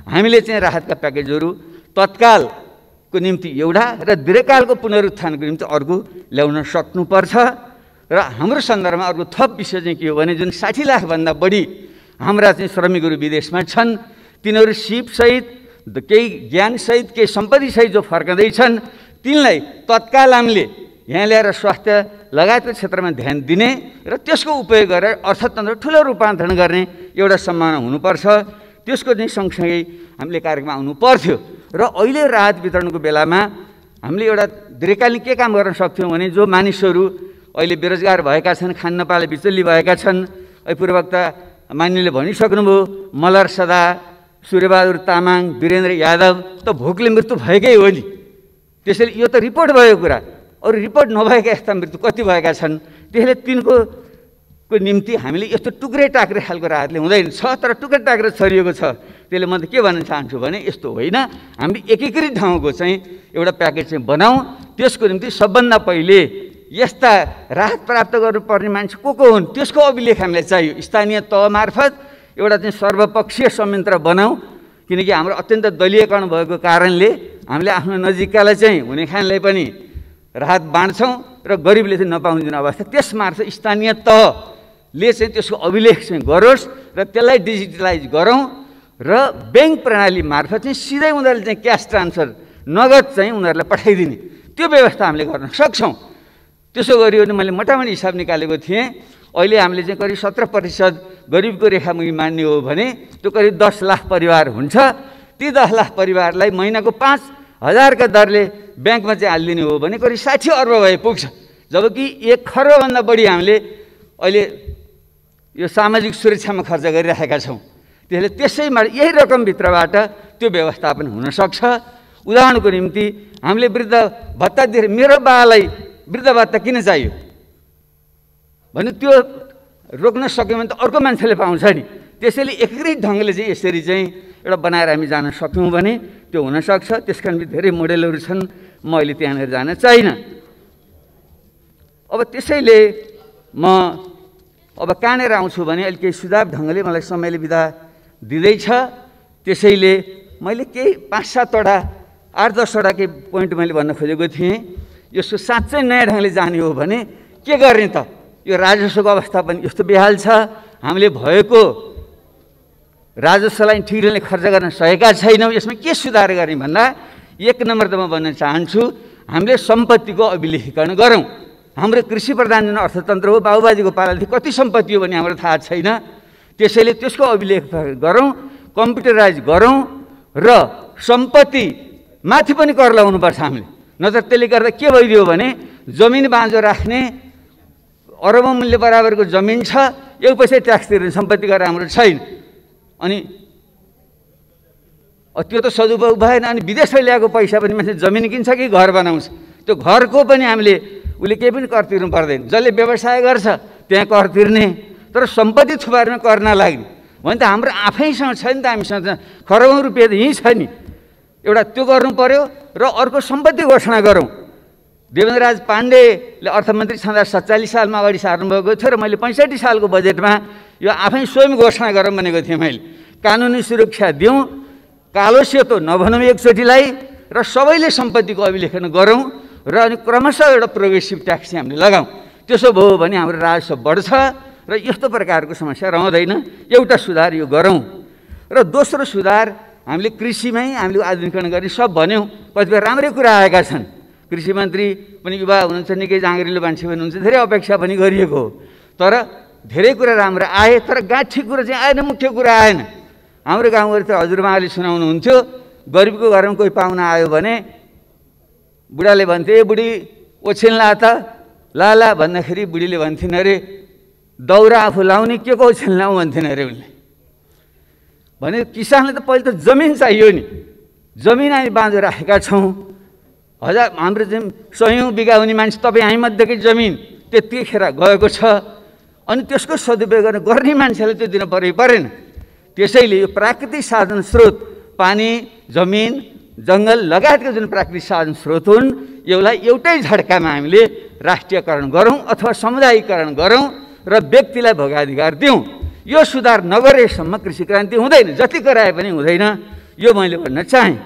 हामीले चाहिँ राहतका प्याकेजहरू तत्कालको निम्ति एउटा र दीर्घकालको पुनरुत्थानको निम्ति अर्को ल्याउन सक्नुपर्छ। र हाम्रो सन्दर्भमा अर्को थप विषय चाहिँ के हो भने जुन 60 लाखभन्दा बढी हाम्रा चाहिँ श्रमिकहरू विदेशमा छन्, तिनीहरू सिपसहित, केही ज्ञानसहित, केही सम्पत्तिसहित जो फर्कँदैछन्, तिनलाई तत्काल हामीले यहाँ ल्याएर स्वास्थ्य लगायतको क्षेत्रमा ध्यान दिने र त्यसको उपयोग गरेर अर्थतन्त्र ठुलो रूपान्तरण गर्ने एउटा सम्भावना हुनुपर्छ। त्यसको चाहिँ सँगसँगै हामीले कार्यक्रम आउनु पर्थ्यो। र अहिले राहत वितरणको बेलामा हामीले एउटा दीर्घकालीन के काम गर्न सक्थ्यौँ भने जो मानिसहरू अहिले बेरोजगार भएका छन्, खान नपाले बिचल्ली भएका छन्, पूर्ववक्ता मान्यले भनिसक्नुभयो, मलर सदा, सूर्यबहादुर तामाङ, वीरेन्द्र यादव त भोकले मृत्यु भएकै हो नि। त्यसैले यो त रिपोर्ट भएको कुरा, अरू रिपोर्ट नभएका यस्ता मृत्यु कति भएका छन्। त्यसले तिनको को निम्ति हामीले यस्तो टुक्रे टाक्रे खालको राहतले हुँदैन छ, तर टुक्रे टाक्रे छरिएको छ। त्यसले म त के भन्न चाहन्छु भने यस्तो होइन, हामी एकीकृत ठाउँको चाहिँ एउटा प्याकेज चाहिँ बनाऊँ। त्यसको निम्ति सबभन्दा पहिले यस्ता राहत प्राप्त गर्नुपर्ने मान्छे को हुन् त्यसको अभिलेख हामीलाई चाहियो। स्थानीय तह मार्फत एउटा चाहिँ सर्वपक्षीय संयन्त्र बनाऊँ, किनकि हाम्रो अत्यन्त दलीयकरण भएको कारणले हामीले आफ्नो नजिककालाई चाहिँ हुने खानलाई पनि राहत बाँड्छौँ र गरिबले चाहिँ नपाउने जुन अवस्था, त्यसमार्फत स्थानीय तहले चाहिँ त्यसको अभिलेख चाहिँ गरोस् र त्यसलाई डिजिटलाइज गरौँ र ब्याङ्क प्रणाली मार्फत चाहिँ सिधै उनीहरूले चाहिँ क्यास ट्रान्सफर नगद चाहिँ उनीहरूलाई पठाइदिने त्यो व्यवस्था हामीले गर्न सक्छौँ। त्यसो गरियो भने मैले मोटामोटी हिसाब निकालेको थिएँ, अहिले हामीले चाहिँ करिब 17% गरिबको रेखामुनि मान्ने हो भने त्यो करिब 10 लाख परिवार हुन्छ। ती 10 लाख परिवारलाई महिनाको 5,000 का दरले ब्याङ्कमा चाहिँ हालिदिने हो भने करिब 60 अर्ब भए पुग्छ। जबकि 1 खर्बभन्दा बढी हामीले अहिले यो सामाजिक सुरक्षामा खर्च गरिराखेका छौँ। त्यसले त्यसैमा यही रकमभित्रबाट त्यो व्यवस्थापन हुनसक्छ। उदाहरणको निम्ति हामीले वृद्ध भत्ता दिएर मेरो बालाई वृद्ध भत्ता किन चाहियो भने त्यो रोक्न सक्यो भने त अर्को मान्छेले पाउँछ नि। त्यसैले एकीकृत ढङ्गले चाहिँ यसरी चाहिँ एउटा बनाएर हामी जान सक्यौँ भने त्यो हुनसक्छ। त्यसका निम्ति धेरै मोडेलहरू छन्, म अहिले त्यहाँनिर जान चाहिनँ। अब त्यसैले म अब कहाँनिर आउँछु भने अहिले केही सुझाव ढङ्गले मलाई समयले बिदा दिँदैछ। त्यसैले मैले केही 5-7वटा 8-10वटा केही पोइन्ट मैले भन्न खोजेको थिएँ। यसको साँच्चै नयाँ ढङ्गले जाने हो भने के गर्ने त? यो राजस्वको अवस्था पनि यस्तो बेहाल छ, हामीले भएको राजस्वलाई ठिकले खर्च गर्न सकेका छैनौँ। यसमा के सुधार गर्ने भन्दा 1 नम्बर त म भन्न चाहन्छु, हामीले सम्पत्तिको अभिलेखीकरण गरौँ। हाम्रो कृषि प्रधान जुन अर्थतन्त्र हो, बाबुबाजीको पालादेखि कति सम्पत्ति हो भने हाम्रो थाहा छैन। त्यसैले त्यसको अभिलेख गरौँ, कम्प्युटराइज गरौँ र सम्पत्ति माथि पनि कर लगाउनुपर्छ हामीले। नत्र त्यसले गर्दा के भइदियो भने जमिन बाँझो राख्ने अरबौँ मूल्य बराबरको जमिन छ, 1 पैसा ट्याक्स तिर्ने सम्पत्ति गरेर हाम्रो छैन। अनि त्यो त सदुपयोग भएन। अनि विदेशबाट ल्याएको पैसा पनि मान्छे जमिन किन्छ कि घर बनाउँछ, त्यो घरको पनि हामीले उसले केही पनि कर तिर्नु पर्दैन। जसले व्यवसाय गर्छ त्यहाँ कर तिर्ने, तर सम्पत्ति थुपार्न कर नलाग्ने भने त हाम्रो आफैसँग छैन त। हामीसँग खरबौँ रुपियाँ त यहीँ छ नि। एउटा त्यो गर्नु पर्यो र अर्को सम्पत्ति घोषणा गरौँ। देवेन्द्रराज पाण्डेले अर्थमन्त्री छँदा 47 सालमा अगाडि सार्नुभएको थियो र मैले 65 सालको बजेटमा यो आफै स्वयं घोषणा गरौँ भनेको थिएँ। मैले कानुनी सुरक्षा दिउँ, कालो सेतो नभनौँ एकचोटिलाई, र सबैले सम्पत्तिको अभिलेखन गरौँ र अनि क्रमशः एउटा प्रोग्रेसिभ ट्याक्स हामीले लगाऊँ। त्यसो भयो भने हाम्रो राजस्व बढ्छ र यस्तो प्रकारको समस्या रहँदैन। एउटा सुधार यो गरौँ। र दोस्रो सुधार हामीले कृषिमै हामीले आधुनिकीकरण गर्ने सब भन्यौँ। कतिपय राम्रै कुरा आएका छन्। कृषि मन्त्री पनि युवा हुनुहुन्छ, निकै जाँगरिलो मान्छे पनि हुनुहुन्छ, धेरै अपेक्षा पनि गरिएको हो। तर धेरै कुरा राम्रो आए, तर गाँठी कुरा चाहिँ आएन, मुख्य कुरा आएन। हाम्रो गाउँघरि त हजुरबाले सुनाउनुहुन्थ्यो, गरिबको घरमा कोही पाहुना आयो भने बुढाले भन्थे, ए बुढी ओछिन्ला त ला भन्दाखेरि बुढीले भन्थिन् अरे दौरा आफू लाउने के को ओछिन्लाउँ भन्थिन् अरे उनले। भने किसानले त पहिले त जमिन चाहियो नि, जमिन हामी बाँझो राखेका छौँ। हाम्रो चाहिँ 100औँ बिघा हुने मान्छे तपाईँ हामीमध्येकै जमिन त्यतिखेर गएको छ। अनि त्यसको सदुपयोग गर्ने मान्छेले त्यो दिन परेन। त्यसैले यो प्राकृतिक साधन स्रोत, पानी, जमिन, जङ्गल लगायतका जुन प्राकृतिक साधन स्रोत हुन्, यसलाई एउटै झड्कामा हामीले राष्ट्रियकरण गरौँ अथवा समुदायीकरण गरौँ र व्यक्तिलाई भोगाधिकार दिउँ। यो सुधार नगरेसम्म कृषि क्रान्ति हुँदैन, जति कराए पनि हुँदैन। यो मैले भन्न चाहेँ।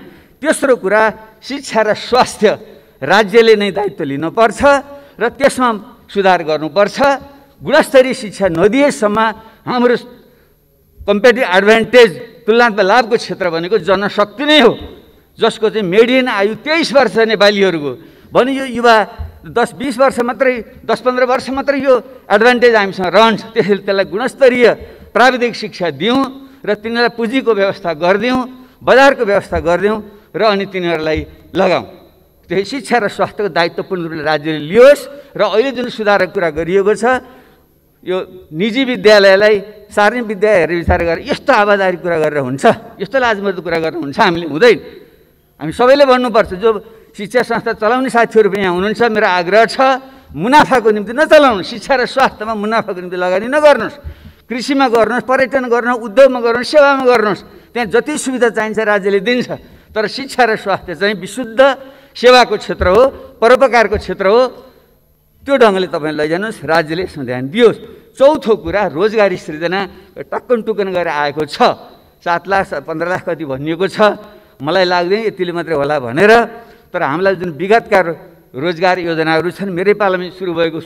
तेस्रो कुरा, शिक्षा र स्वास्थ्य राज्यले नै दायित्व लिनुपर्छ र त्यसमा सुधार गर्नुपर्छ। गुणस्तरीय शिक्षा नदिएसम्म हाम्रो कम्पेटिभ एडभान्टेज तुलनात्मक लाभको क्षेत्र भनेको जनशक्ति नै हो, जसको चाहिँ मेडियन आयु 23 वर्ष नेपालीहरूको भने यो युवा 10-20 वर्ष मात्रै 10-15 वर्ष मात्रै यो एडभान्टेज हामीसँग रहन्छ। त्यसैले त्यसलाई गुणस्तरीय प्राविधिक शिक्षा दिउँ र तिनीहरूलाई पुँजीको व्यवस्था गरिदिउँ, बजारको व्यवस्था गरिदिउँ र अनि तिनीहरूलाई लगाऊँ। त्यही शिक्षा र स्वास्थ्यको दायित्व पूर्ण रूपले राज्यले लियोस्। र अहिले जुन सुधारको कुरा गरिएको छ, यो निजी विद्यालयलाई सार्वजनिक विद्यालय हेरेर विचार गरेर यस्तो आवादारी कुरा गरेर हुन्छ, यस्तो लाजमर्दो कुरा गरेर हुन्छ, हामीले हुँदैन। हामी सबैले भन्नुपर्छ। जो शिक्षा संस्था चलाउने साथीहरू पनि यहाँ हुनुहुन्छ, मेरो आग्रह छ मुनाफाको निम्ति नचलाउनु, शिक्षा र स्वास्थ्यमा मुनाफाको निम्ति लगानी नगर्नुहोस्, कृषिमा गर्नुहोस्, पर्यटन गर्नुहोस्, उद्योगमा गर्नुहोस्, सेवामा गर्नुहोस्। त्यहाँ जति सुविधा चाहिन्छ राज्यले दिन्छ, तर शिक्षा र स्वास्थ्य चाहिँ विशुद्ध सेवाको क्षेत्र हो, परोपकारको क्षेत्र हो। त्यो ढङ्गले तपाईँ लैजानुहोस्, राज्यले यसमा ध्यान दियोस्। चौथो कुरा, रोजगारी सृजना टक्कन टुक्कन गरेर आएको छ। 7 लाख 15 लाख कति भनिएको छ, मलाई लाग्दैन यतिले मात्रै होला भनेर। तर हामीलाई जुन विगतका रोजगार योजनाहरू छन्, मेरै पालामा सुरु भएको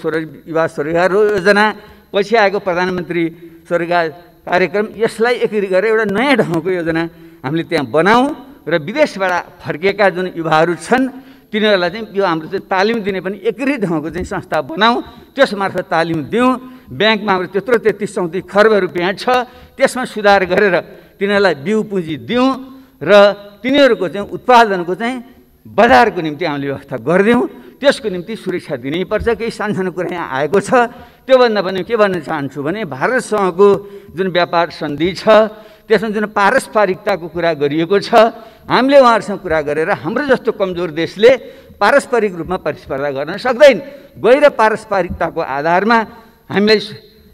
युवा स्वरोजगार योजना, पछि आएको प्रधानमन्त्री स्वरोजगार कार्यक्रम, यसलाई एकीकृत गरेर एउटा नयाँ ढङ्गको योजना हामीले त्यहाँ बनाऊँ र विदेशबाट फर्किएका जुन युवाहरू छन् तिनीहरूलाई चाहिँ यो हाम्रो चाहिँ तालिम दिने पनि एकीकृत ढङ्गको चाहिँ संस्था बनाऊँ, त्यसमार्फत तालिम दिउँ। ब्याङ्कमा हाम्रो त्यत्रो 33-34 खर्ब रुपियाँ छ, त्यसमा सुधार गरेर तिनीहरूलाई बिउ पुँजी दिउँ र तिनीहरूको चाहिँ उत्पादनको चाहिँ बजारको निम्ति हामीले व्यवस्था गरिदिउँ। त्यसको निम्ति सुरक्षा दिनैपर्छ। केही सानसानो कुरा यहाँ आएको छ, त्योभन्दा पनि के भन्न चाहन्छु भने भारतसँगको जुन व्यापार सन्धि छ त्यसमा जुन पारस्परिकताको कुरा गरिएको छ, हामीले उहाँहरूसँग कुरा गरेर हाम्रो जस्तो कमजोर देशले पारस्परिक रूपमा प्रतिस्पर्धा गर्न सक्दैन, गएर पारस्परिकताको आधारमा हामीलाई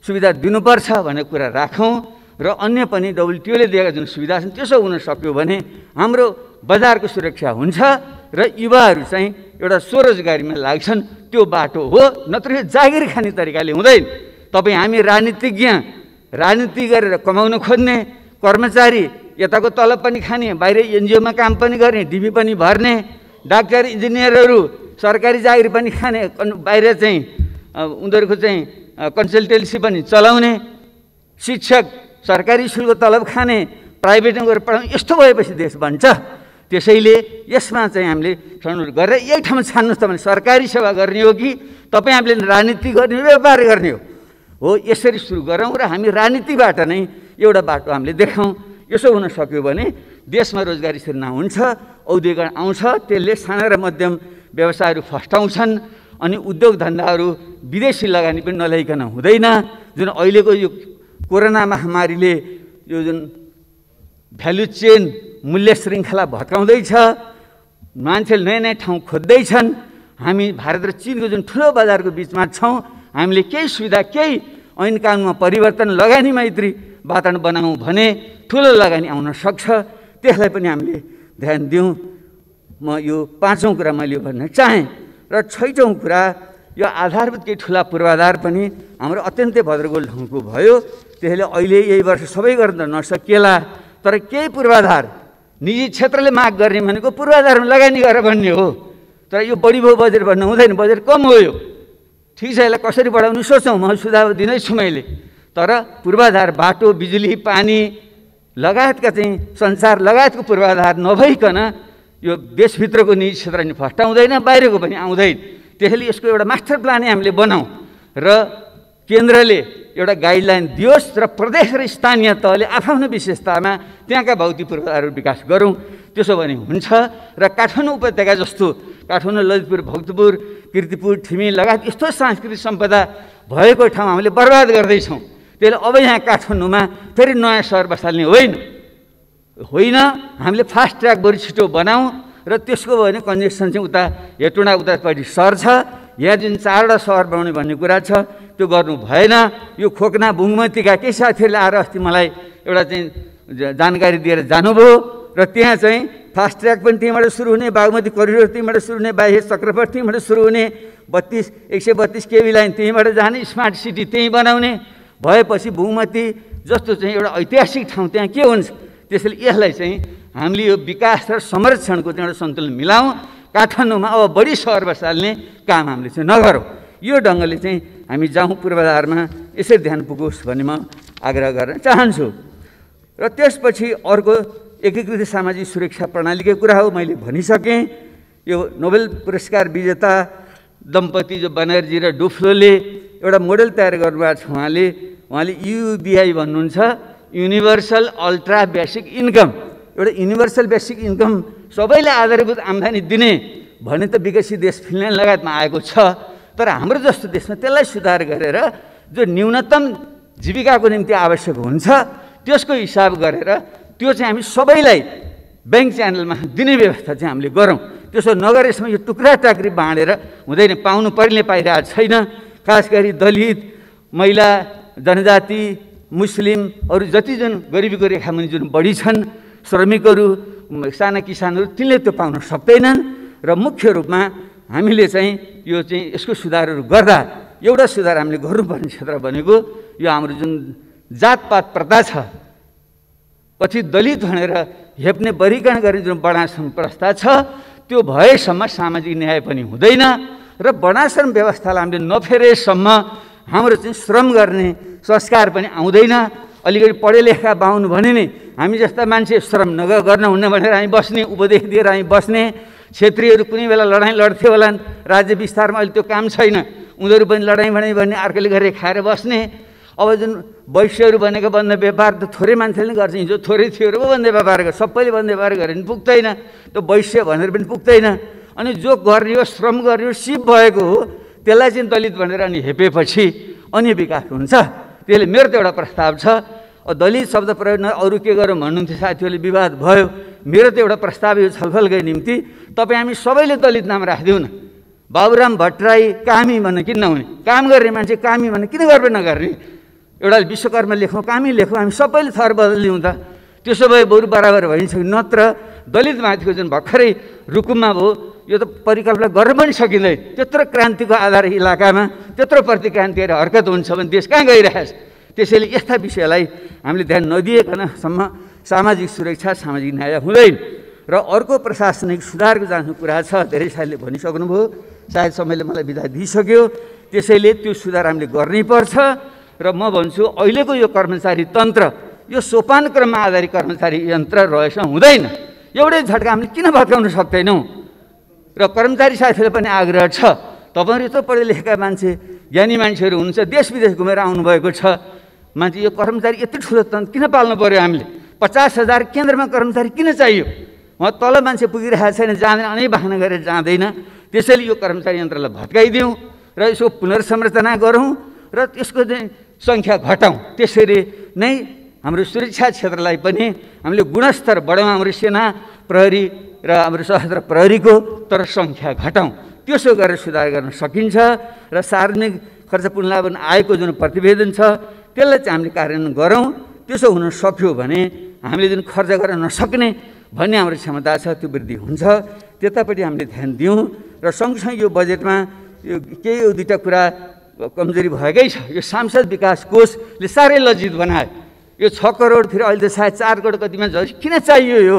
सुविधा दिनुपर्छ भन्ने कुरा राखौँ र अन्य पनि WTOले दिएका जुन सुविधा छन् त्यसो हुन सक्यो भने हाम्रो बजारको सुरक्षा हुन्छ र युवाहरू चाहिँ एउटा स्वरोजगारीमा लाग्छन्। त्यो बाटो हो, नत्र यो जागिर खाने तरिकाले हुँदैन। तपाईँ हामी राजनीति गरेर कमाउन खोज्ने कर्मचारी, यताको तलब पनि खाने, बाहिर NGOमा काम पनि गर्ने, डिबी पनि भर्ने, डाक्टर इन्जिनियरहरू सरकारी जागिर पनि खाने, बाहिर चाहिँ उनीहरूको चाहिँ कन्सल्टेन्सी पनि चलाउने, शिक्षक सरकारी स्कुलको तलब खाने, प्राइभेटमा गएर पढाउने, यस्तो भएपछि देश बन्छ। त्यसैले यसमा चाहिँ हामीले छनौट गरेर यही ठाउँमा छान्नुहोस्, तपाईँले सरकारी सेवा गर्ने हो कि तपाईँ हामीले राजनीति गर्ने हो, व्यापार गर्ने हो, यसरी सुरु गरौँ र हामी राजनीतिबाट नै एउटा बाटो हामीले देखाउँ। यसो हुन सक्यो भने देशमा रोजगारी सृजना हुन्छ, औद्योगिकरण आउँछ, त्यसले साना र मध्यम व्यवसायहरू फस्टाउँछन् अनि उद्योग धन्दाहरू विदेशी लगानी पनि नल्याइकन हुँदैन। जुन अहिलेको यो कोरोना महामारीले यो जुन भ्यालु चेन मूल्य श्रृङ्खला भत्काउँदैछ, मान्छेले नयाँ नयाँ ठाउँ खोज्दैछन्। हामी भारत र चीनको जुन ठुलो बजारको बिचमा छौँ, हामीले केही सुविधा, केही ऐन कानुनमा परिवर्तन, लगानी मैत्री वातावरण बनाऊँ भने ठुलो लगानी आउन सक्छ। त्यसलाई पनि हामीले ध्यान दिउँ। म यो 5औं कुरा मैले भन्न चाहेँ। र 6औं कुरा, यो आधारभूत केही ठुला पूर्वाधार पनि हाम्रो अत्यन्तै भद्रगोल ढङ्गको भयो। त्यसले अहिले यही वर्ष सबै गर्न नसकिएला, तर केही पूर्वाधार निजी क्षेत्रले माग गर्ने भनेको पूर्वाधारमा लगानी गरेर भन्ने हो। तर यो बढी भयो बजेट भन्न हुँदैन, बजेट कम हो यो। ठिक छ, यसलाई कसरी बढाउनु सोचौँ, म सुझाव दिँदैछु मैले। तर पूर्वाधार, बाटो, बिजुली, पानी लगायतका चाहिँ सञ्चार लगायतको पूर्वाधार नभइकन यो देशभित्रको निजी क्षेत्र नि फस्टाउँदैन, बाहिरको पनि आउँदैन। त्यसैले यसको एउटा मास्टर प्लानै हामीले बनाऊँ र केन्द्रले एउटा गाइडलाइन दियोस् र प्रदेश र स्थानीय तहले आफ्नो विशेषतामा त्यहाँका भौतिक पूर्वाधारहरू विकास गरौँ। त्यसो भने हुन्छ। र काठमाडौँ उपत्यका जस्तो काठमाडौँ, ललितपुर, भक्तपुर, कीर्तिपुर, ठिमी लगायत यस्तो सांस्कृतिक सम्पदा भएको ठाउँ हामीले बर्बाद गर्दैछौँ। त्यसले अब यहाँ काठमाडौँमा फेरि नयाँ सहर बसाल्ने होइन, हामीले फास्ट ट्र्याक बरु छिटो बनाऊँ र त्यसको भयो भने कन्जेक्सन चाहिँ उता हेटुँडा उतापट्टि सर्छ। यहाँ जुन 4वटा सहर बनाउने भन्ने कुरा छ त्यो गर्नु भएन। यो खोकना बुङमतीका केही साथीहरूले आएर अस्ति मलाई एउटा चाहिँ जानकारी दिएर जानुभयो र त्यहाँ चाहिँ फास्ट ट्र्याक पनि त्यहीँबाट सुरु हुने, बागमती करिडोर त्यहीँबाट सुरु हुने, बाह्य चक्रपथ त्यहीँबाट सुरु हुने, 132 केबी लाइन त्यहीँबाट जाने, स्मार्ट सिटी त्यहीँ बनाउने भएपछि बुङमती जस्तो चाहिँ एउटा ऐतिहासिक ठाउँ त्यहाँ के हुन्छ। त्यसैले यसलाई चाहिँ हामीले यो विकास र संरक्षणको चाहिँ एउटा सन्तुलन मिलाउँ। काठमाडौँमा अब बढी सहर बसाल्ने काम हामीले चाहिँ नगरौँ। यो ढङ्गले चाहिँ हामी जाउँ, पूर्वाधारमा यसरी ध्यान पुगोस् भन्ने म आग्रह गर्न चाहन्छु। र त्यसपछि अर्को एकीकृत सामाजिक सुरक्षा प्रणालीकै कुरा हो, मैले भनिसकेँ। यो नोबेल पुरस्कार विजेता दम्पति जो बनर्जी र डुफ्लोले एउटा मोडेल तयार गर्नुभएको छ। उहाँले UBI भन्नुहुन्छ, युनिभर्सल अल्ट्रा बेसिक इन्कम। एउटा युनिभर्सल बेसिक इन्कम सबैलाई आधारभूत आम्दानी दिने भने त विकसित देश फिनल्यान्ड लगायतमा आएको छ। तर हाम्रो जस्तो देशमा त्यसलाई सुधार गरेर जो न्यूनतम जीविकाको निम्ति आवश्यक हुन्छ त्यसको हिसाब गरेर त्यो चाहिँ हामी सबैलाई ब्याङ्क च्यानलमा दिने व्यवस्था चाहिँ हामीले गरौँ। त्यसो नगरेसम्म यो टुक्रा टाक्री बाँडेर हुँदैन। पाउनु पर्ने पाइरहेको छैन। खास गरी दलित, महिला, जनजाति, मुस्लिम, अरू जति जुन गरिबीको रेखामुनि जुन बढी छन्, श्रमिकहरू, साना किसानहरू, तिनले त्यो पाउन सक्दैनन्। र मुख्य रूपमा हामीले चाहिँ यो चाहिँ यसको सुधारहरू गर्दा एउटा सुधार हामीले गर्नुपर्ने क्षेत्र भनेको यो हाम्रो जुन जातपात प्रथा छ, पछि दलित भनेर हेप्ने वर्गीकरण गर्ने जुन वर्णाश्रम प्रथा छ, त्यो भएसम्म सामाजिक न्याय पनि हुँदैन। र वर्णाश्रम व्यवस्थालाई हामीले नफेरेसम्म हाम्रो चाहिँ श्रम गर्ने संस्कार पनि आउँदैन। अलिकति पढे लेखा बाहुन भने नि हामी जस्ता मान्छे श्रम गर्न हुन्न भनेर हामी बस्ने, उपदेश दिएर हामी बस्ने। क्षेत्रीहरू कुनै बेला लडाइँ लड्थे होलान्, राज्य विस्तारमा अहिले त्यो काम छैन, उनीहरू पनि लडाइँ भन्ने अर्कोले गरेर खाएर बस्ने। अब जुन वैश्यहरू भनेको बन्द व्यापार त थोरै मान्छेले गर्छ, हिजो थोरै थियो र बन्द व्यापार गर्छ, सबैले बन्द व्यापार गरे पनि पुग्दैन, त्यो वैश्य भनेर पनि पुग्दैन। अनि जो गरियो, श्रम गरियो, सिप भएको हो, त्यसलाई चाहिँ दलित भनेर अनि हेपेपछि अनि विकास हुन्छ। त्यसले मेरो त एउटा प्रस्ताव छ। दलित शब्द प्रयोग न अरू के गरौँ भन्नुहुन्थ्यो साथीहरूले, विवाद भयो। मेरो त एउटा प्रस्ताव यो छलफलकै निम्ति तपाईँ हामी सबैले दलित नाम राखिदिउँ न। बाबुराम भट्टराई कामी भन्ने किन नहुने? काम गर्ने मान्छे कामी भन्ने किन गर्वे नगर्ने? एउटा विश्वकर्मा लेखौँ, कामी लेखौँ, हामी सबैले थर बदलिदिउँ त। त्यसो भए बरु बराबर भइन्छ। नत्र दलित माथिको जुन भर्खरै रुकुममा भयो, यो त परिकल्पना गर्न पनि सकिँदैन। त्यत्रो क्रान्तिको आधार इलाकामा त्यत्रो प्रतिक्रान्तिहरू हरकत हुन्छ भने देश कहाँ गइरहेछ? त्यसैले यस्ता विषयलाई हामीले ध्यान नदिएकनसम्म सामाजिक सुरक्षा, सामाजिक न्याय हुँदैन। र अर्को प्रशासनिक सुधारको जहाँ कुरा छ, धेरै साथीले भनिसक्नुभयो, सायद समयले मलाई बिदा दिइसक्यो। त्यसैले त्यो सुधार हामीले गर्नै पर्छ। र म भन्छु अहिलेको यो कर्मचारी तन्त्र, यो सोपान क्रममा आधारित कर्मचारी यन्त्र रहेछ हुँदैन। एउटै झट्का हामीले किन भत्काउन सक्दैनौँ? र कर्मचारी साथीहरूले पनि आग्रह छ, तपाईँहरू यत्रो पढे लेखेका मान्छे, ज्ञानी मान्छेहरू हुनुहुन्छ, देश विदेश घुमेर आउनुभएको छ, मान्छे यो कर्मचारी यति ठुलो तन्त्र किन पाल्नु पर्यो? हामीले 50,000 केन्द्रमा कर्मचारी किन चाहियो? उहाँ तल मान्छे पुगिरहेको छैन, जाँदैन, अनि बहाना गरेर जाँदैन। त्यसैले यो कर्मचारी यन्त्रलाई भत्काइदिउँ र यसको पुनर्संरचना गरौँ र त्यसको चाहिँ सङ्ख्या घटाउँ। त्यसरी नै हाम्रो सुरक्षा क्षेत्रलाई पनि हामीले गुणस्तर बढाउँ। हाम्रो सेना, प्रहरी र हाम्रो सशस्त्र प्रहरीको तर सङ्ख्या घटाउँ। त्यसो गरेर सुधार गर्न सकिन्छ। र सार्वजनिक खर्च पुनर्लाभन आएको जुन प्रतिवेदन छ त्यसलाई चाहिँ हामीले कार्यान्वयन गरौँ। त्यसो हुन सक्यो भने हामीले जुन खर्च गर्न नसक्ने भन्ने हाम्रो क्षमता छ त्यो वृद्धि हुन्छ। त्यतापट्टि हामीले ध्यान दिउँ। र सँगसँगै यो बजेटमा यो केही एक दुईवटा कुरा कमजोरी भएकै छ। यो सांसद विकास कोषले साह्रै लज्जित बनायो। यो 6 करोड फेरि अहिले त सायद 4 करोड कतिमा झन् किन चाहियो यो?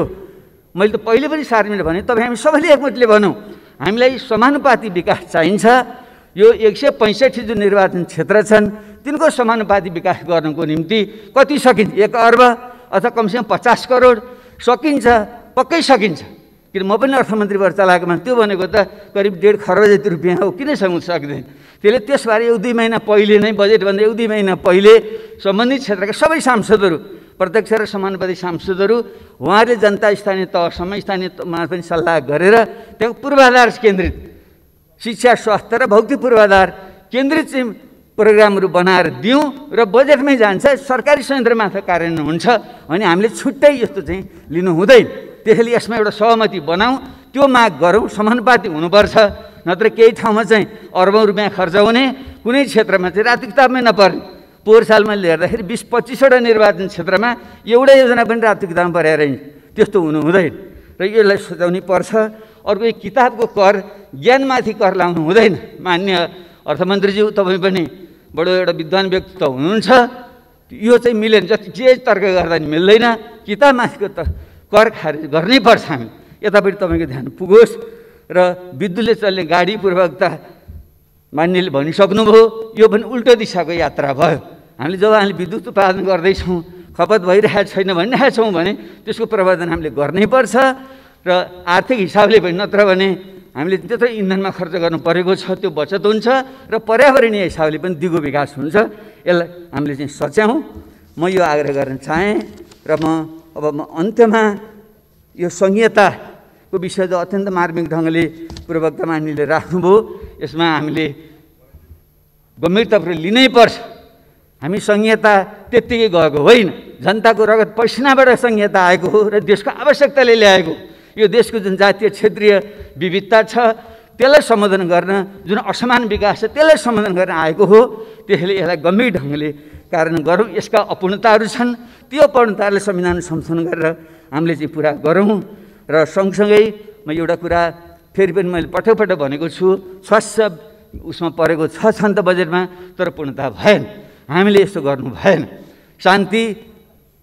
मैले त पहिले पनि सार्वजनिक भने, तपाईँ हामी सबैले एकमतले भनौँ हामीलाई समानुपाती विकास चाहिन्छ। यो 165 जुन निर्वाचन क्षेत्र छन् तिनको समानुपाती विकास गर्नको निम्ति कति सकिन्छ? 1 अर्ब अथवा कमसेकम 50 करोड सकिन्छ, पक्कै सकिन्छ। किन म पनि अर्थमन्त्री भएर चलाएको मान्छे, त्यो भनेको त करिब 1.5 खर्ब जति रुपियाँ हो, किन सक्दैन? त्यसले त्यसबारे 1-2 महिना पहिले नै, बजेटभन्दा 1-2 महिना पहिले सम्बन्धित क्षेत्रका सबै सांसदहरू, प्रत्यक्ष र समानुपाती सांसदहरू, उहाँहरूले जनता स्थानीय तहसम्म, स्थानीय तहमा पनि सल्लाह गरेर त्यहाँ पूर्वाधार केन्द्रित शिक्षा, स्वास्थ्य र भौतिक पूर्वाधार केन्द्रित चाहिँ प्रोग्रामहरू बनाएर दिउँ र बजेटमै जान्छ, सरकारी संयन्त्रमार्फत कार्यान्वयन हुन्छ भने हामीले छुट्टै यस्तो चाहिँ लिनु हुँदैन। त्यसैले यसमा एउटा सहमति बनाऊँ, त्यो माग गरौँ। समानुपाती हुनुपर्छ, नत्र केही ठाउँमा चाहिँ अर्बौँ रुपियाँ खर्च हुने, कुनै क्षेत्रमा चाहिँ राति किताबमै नपर्ने। पोहोर सालमा हेर्दाखेरि 20-25वटा निर्वाचन क्षेत्रमा एउटा योजना पनि राति किताबमा परेर त्यस्तो हुनु हुँदैन र यसलाई सुझाउनै पर्छ। अर्को किताबको कर, ज्ञानमाथि कर लाउनु हुँदैन। मान्य अर्थमन्त्रीज्यू, तपाईँ पनि बडो एउटा विद्वान व्यक्ति त हुनुहुन्छ, यो चाहिँ मिलेन। जति जे तर्क गर्दा नि मिल्दैन। किताबमाथिको त कर खारेज गर्नै पर्छ हामी। यतापट्टि तपाईँको ध्यान पुगोस्। र विद्युतले चल्ने गाडी पूर्वकता मान्यले भनिसक्नुभयो, यो पनि उल्टो दिशाको यात्रा भयो। हामीले जब हामीले विद्युत उत्पादन गर्दैछौँ, खपत भइरहेको छैन भनिरहेका छौँ भने त्यसको प्रवर्धन हामीले गर्नै पर्छ र आर्थिक हिसाबले पनि, नत्र भने हामीले त्यत्रो इन्धनमा खर्च गर्नु परेको छ, त्यो बचत हुन्छ र पर्यावरणीय हिसाबले पनि दिगो विकास हुन्छ। यसलाई हामीले चाहिँ सच्याउँ। म यो आग्रह गर्न चाहेँ। र अब म अन्त्यमा यो संहिताको विषय जो अत्यन्त मार्मिक ढङ्गले पूर्ववक्ता मान्यले राख्नुभयो, यसमा हामीले गम्भीरतापूर्वक लिनै पर्छ। हामी संहिता त्यत्तिकै गएको होइन, जनताको रगत पसिनाबाट संहिता आएको हो र देशको आवश्यकताले ल्याएको। यो देशको जुन जातीय क्षेत्रीय विविधता छ त्यसलाई सम्बोधन गर्न, जुन असमान विकास छ त्यसलाई सम्बोधन गर्न आएको हो। त्यसैले यसलाई गम्भीर ढङ्गले कारण गरौँ। यसका अपूर्णताहरू छन्, त्यो अपूर्णताहरूलाई संविधान संशोधन गरेर हामीले चाहिँ पुरा गरौँ। र सँगसँगै म एउटा कुरा फेरि पनि मैले पटक पटक भनेको छु, स्वास्थ्य उसमा परेको छ नि त बजेटमा, तर पूर्णता भएन। हामीले यस्तो गर्नु भएन। शान्ति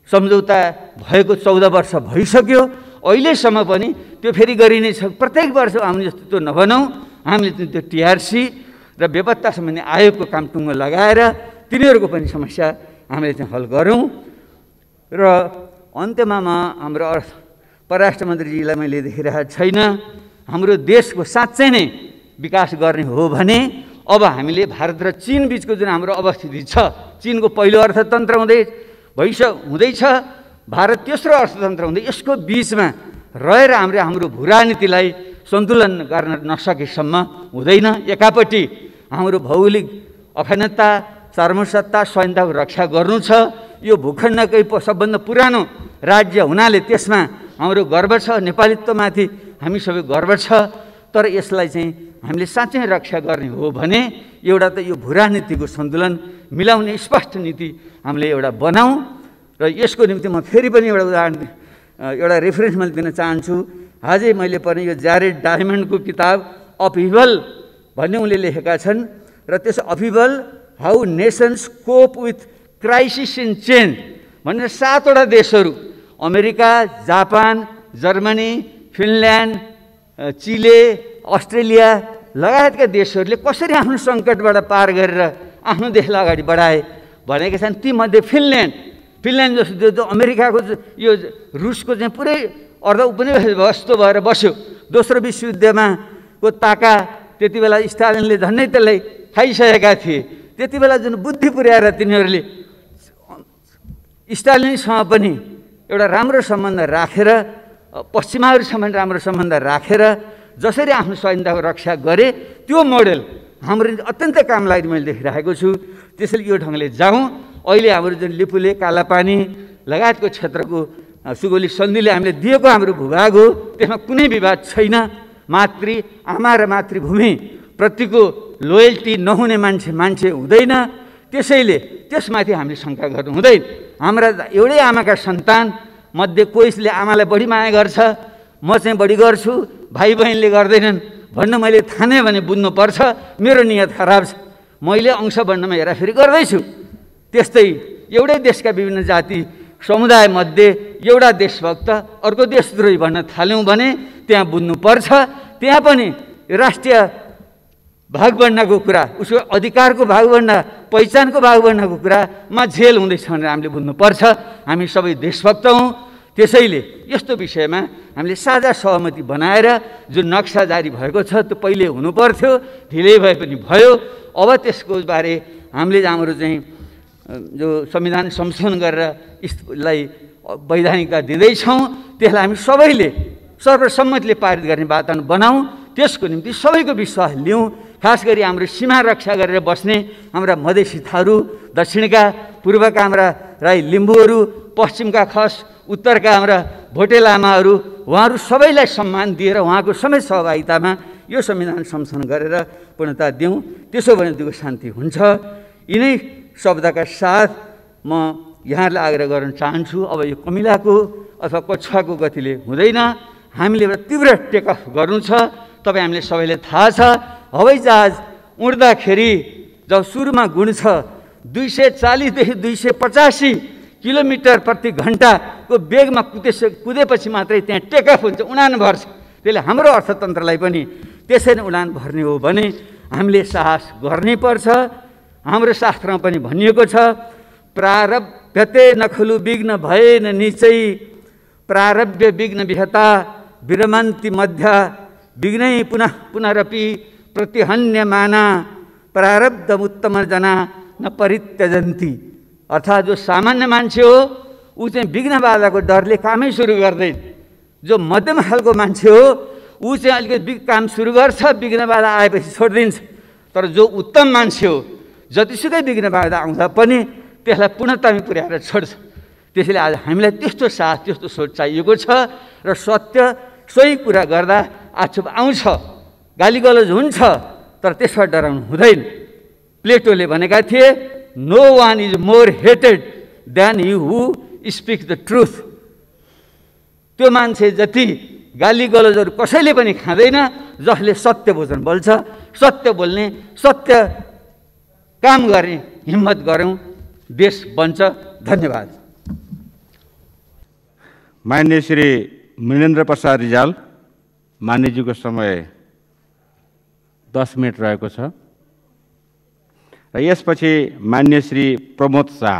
सम्झौता भएको 14 वर्ष भइसक्यो, अहिलेसम्म पनि त्यो फेरि गरिने छ। प्रत्येक वर्ष आउने जस्तो त्यो नबनाउँ। हामीले त्यो टिआरसी र बेपत्ता सम्बन्धी आयोगको काम टुङ्गो लगाएर तिनीहरूको पनि समस्या हामीले चाहिँ हल गरौँ। र अन्त्यमा म हाम्रो परराष्ट्र मन्त्रीजीलाई मैले देखिरहेको छैन। हाम्रो देशको साँच्चै नै विकास गर्ने हो भने अब हामीले भारत र चीन बिचको जुन हाम्रो अवस्थिति छ, चीनको पहिलो अर्थतन्त्र हुँदैछ, भारत तेस्रो अर्थतन्त्र हुँदै, यसको बिचमा रहेर हाम्रो भूराजनीतिलाई सन्तुलन गर्न नसकेसम्म हुँदैन। एकापट्टि हाम्रो भौगोलिक अखण्डता, सार्वभौमसत्ता, स्वाधीनताको रक्षा गर्नु छ। यो भूखण्डकै सबभन्दा पुरानो राज्य हुनाले त्यसमा हाम्रो गर्व छ, नेपालीत्वमाथि हामी सबै गर्व छ। तर यसलाई चाहिँ हामीले साँच्चै रक्षा गर्ने हो भने एउटा त यो भूराजनीतिको सन्तुलन मिलाउने स्पष्ट नीति हामीले एउटा बनाऊँ। र यसको निम्ति म फेरि पनि एउटा उदाहरण, एउटा रेफरेन्स मैले दिन चाहन्छु। आजै मैले पढेँ यो ज्यारेड डायमन्डको किताब अपहिभल भन्ने उनले लेखेका छन्। र त्यस upheaval how nations cope with crisis in change भनेर 7वटा देशहरू, America, Japan, Germany, Finland, Chile, Australia लगायतका देशहरूले कसरी आफ्नो सङ्कटबाट पार गरेर आफ्नो देशलाई अगाडि बढाए भनेका छन्। तीमध्ये फिनल्यान्ड जस्तो अमेरिकाको यो रुसको चाहिँ पुरै अर्ध उपनिवेश जस्तो भएर बस्यो। दोस्रो विश्वयुद्धमा को ताका त्यति बेला स्टालिनले झन्डै त्यसलाई खाइसकेका थिए। त्यति बेला जुन बुद्धि पुर्याएर तिनीहरूले स्टालिनसँग पनि एउटा राम्रो सम्बन्ध राखेर, पश्चिमाहरूसँग राम्रो सम्बन्ध राखेर जसरी आफ्नो स्वाधीनताको रक्षा गरे, त्यो मोडेल हाम्रो अत्यन्तै काम लाग्ने मैले देखिरहेको छु। त्यसैले यो ढङ्गले जाउँ। अहिले हाम्रो जुन लिपुले, कालापानी लगायतको क्षेत्रको सुगौली सन्धिले हामीले दिएको हाम्रो भूभाग हो, त्यसमा कुनै विवाद छैन। आमा र मातृभूमि प्रतिको लोयल्टी नहुने मान्छे हुँदैन। त्यसैले त्यसमाथि हामीले शङ्का गर्नु हुँदैन। हाम्रा एउटै आमाका सन्तान मध्ये कोहीले आमालाई बढी माया गर्छ, म चाहिँ बढी गर्छु, भाइ बहिनीले गर्दैनन् भन्न मैले ठाने भने बुझ्नुपर्छ मेरो नियत खराब छ। मैले अंश बन्नमा हेराफेरी गर्दैछु। त्यस्तै एउटै देशका विभिन्न जाति समुदायमध्ये एउटा देशभक्त अर्को देशद्रोही भन्न थाल्यौँ भने त्यहाँ बुझ्नुपर्छ। त्यहाँ पनि राष्ट्रिय भागभण्डाको कुरा, उसको अधिकारको भागभण्डा, पहिचानको भागभण्डाको कुरामा झेल हुँदैछ भनेर हामीले बुझ्नुपर्छ। हामी सबै देशभक्त हौँ। त्यसैले यस्तो विषयमा हामीले साझा सहमति बनाएर जुन नक्सा जारी भएको छ त्यो पहिले हुनुपर्थ्यो, ढिलै भए पनि भयो। अब त्यसको बारे हामीले हाम्रो चाहिँ जो संविधान संशोधन गरेर यसलाई वैधानिकता दिँदैछौँ, त्यसलाई हामी सबैले सर्वसम्मतिले पारित गर्ने वातावरण बनाऊँ। त्यसको निम्ति सबैको विश्वास लिउँ। खास गरी हाम्रो सीमा रक्षा गरेर बस्ने हाम्रा मधेसी थारू, दक्षिणका पूर्वका हाम्रा राई लिम्बूहरू, पश्चिमका खस, उत्तरका हाम्रा भोटे लामाहरू, उहाँहरू सबैलाई सम्मान दिएर उहाँको समेत सहभागितामा यो संविधान संशोधन गरेर पूर्णता दिउँ। त्यसो भने दिगो शान्ति हुन्छ। यिनै शब्दका साथ म यहाँलाई आग्रह गर्न चाहन्छु, अब यो कमिलाको अथवा कछुवाको गतिले हुँदैन। हामीले एउटा तीव्र टेकअफ गर्नु छ। तपाईँ हामीले सबैले थाहा छ, हवाईजहाज उड्दाखेरि जब सुरुमा गुण छ 240देखि 285 किलोमिटर प्रति घन्टाको वेगमा कुदेपछि मात्रै त्यहाँ टेकअफ हुन्छ, उडान भर्छ। त्यसले हाम्रो अर्थतन्त्रलाई पनि त्यसै नै उडान भर्ने हो भने हामीले साहस गर्नै पर्छ। हाम्रो शास्त्रमा पनि भनिएको छ, प्रारब्धते नखलु विघ्न भएन निचै, प्रारब्ध विघ्न विहता विरमन्ति मध्य, विघ्नै पुनः पुनरपि प्रतिहन्यमाना, प्रारब्ध उत्तम जना न परित्यजन्ती। अर्थात् जो सामान्य मान्छे हो ऊ चाहिँ विघ्न बाधाको डरले कामै सुरु गर्दैन। जो मध्यम खालको मान्छे हो ऊ चाहिँ अलिकति काम सुरु गर्छ, विघ्न बाधा आएपछि छोडिदिन्छ। तर जो उत्तम मान्छे हो जतिसुकै विघ्न बाधा आउँदा पनि त्यसलाई पूर्णतामा पुर्याएर छोड्छ। त्यसैले आज हामीलाई त्यस्तो साहस, त्यस्तो सोच चाहिएको छ। र सत्य सोही कुरा गर्दा आक्षेप आउँछ, गालीगलौज हुन्छ, तर त्यसबाट डराउनु हुँदैन। प्लेटोले भनेका थिए, no one is more hated than you who speak the truth. त्यो मान्छे जति गालीगलौजहरू कसैले पनि खाँदैन जसले सत्य वचन बोल्छ। सत्य बोल्ने, सत्य काम गर्ने हिम्मत गरौँ, देश बन्छ। धन्यवाद। माननीय श्री मृणेन्द्र प्रसाद रिजाल, मान्यज्यूको समय 10 मिनट रहेको छ र यसपछि मान्य श्री प्रमोद शाह।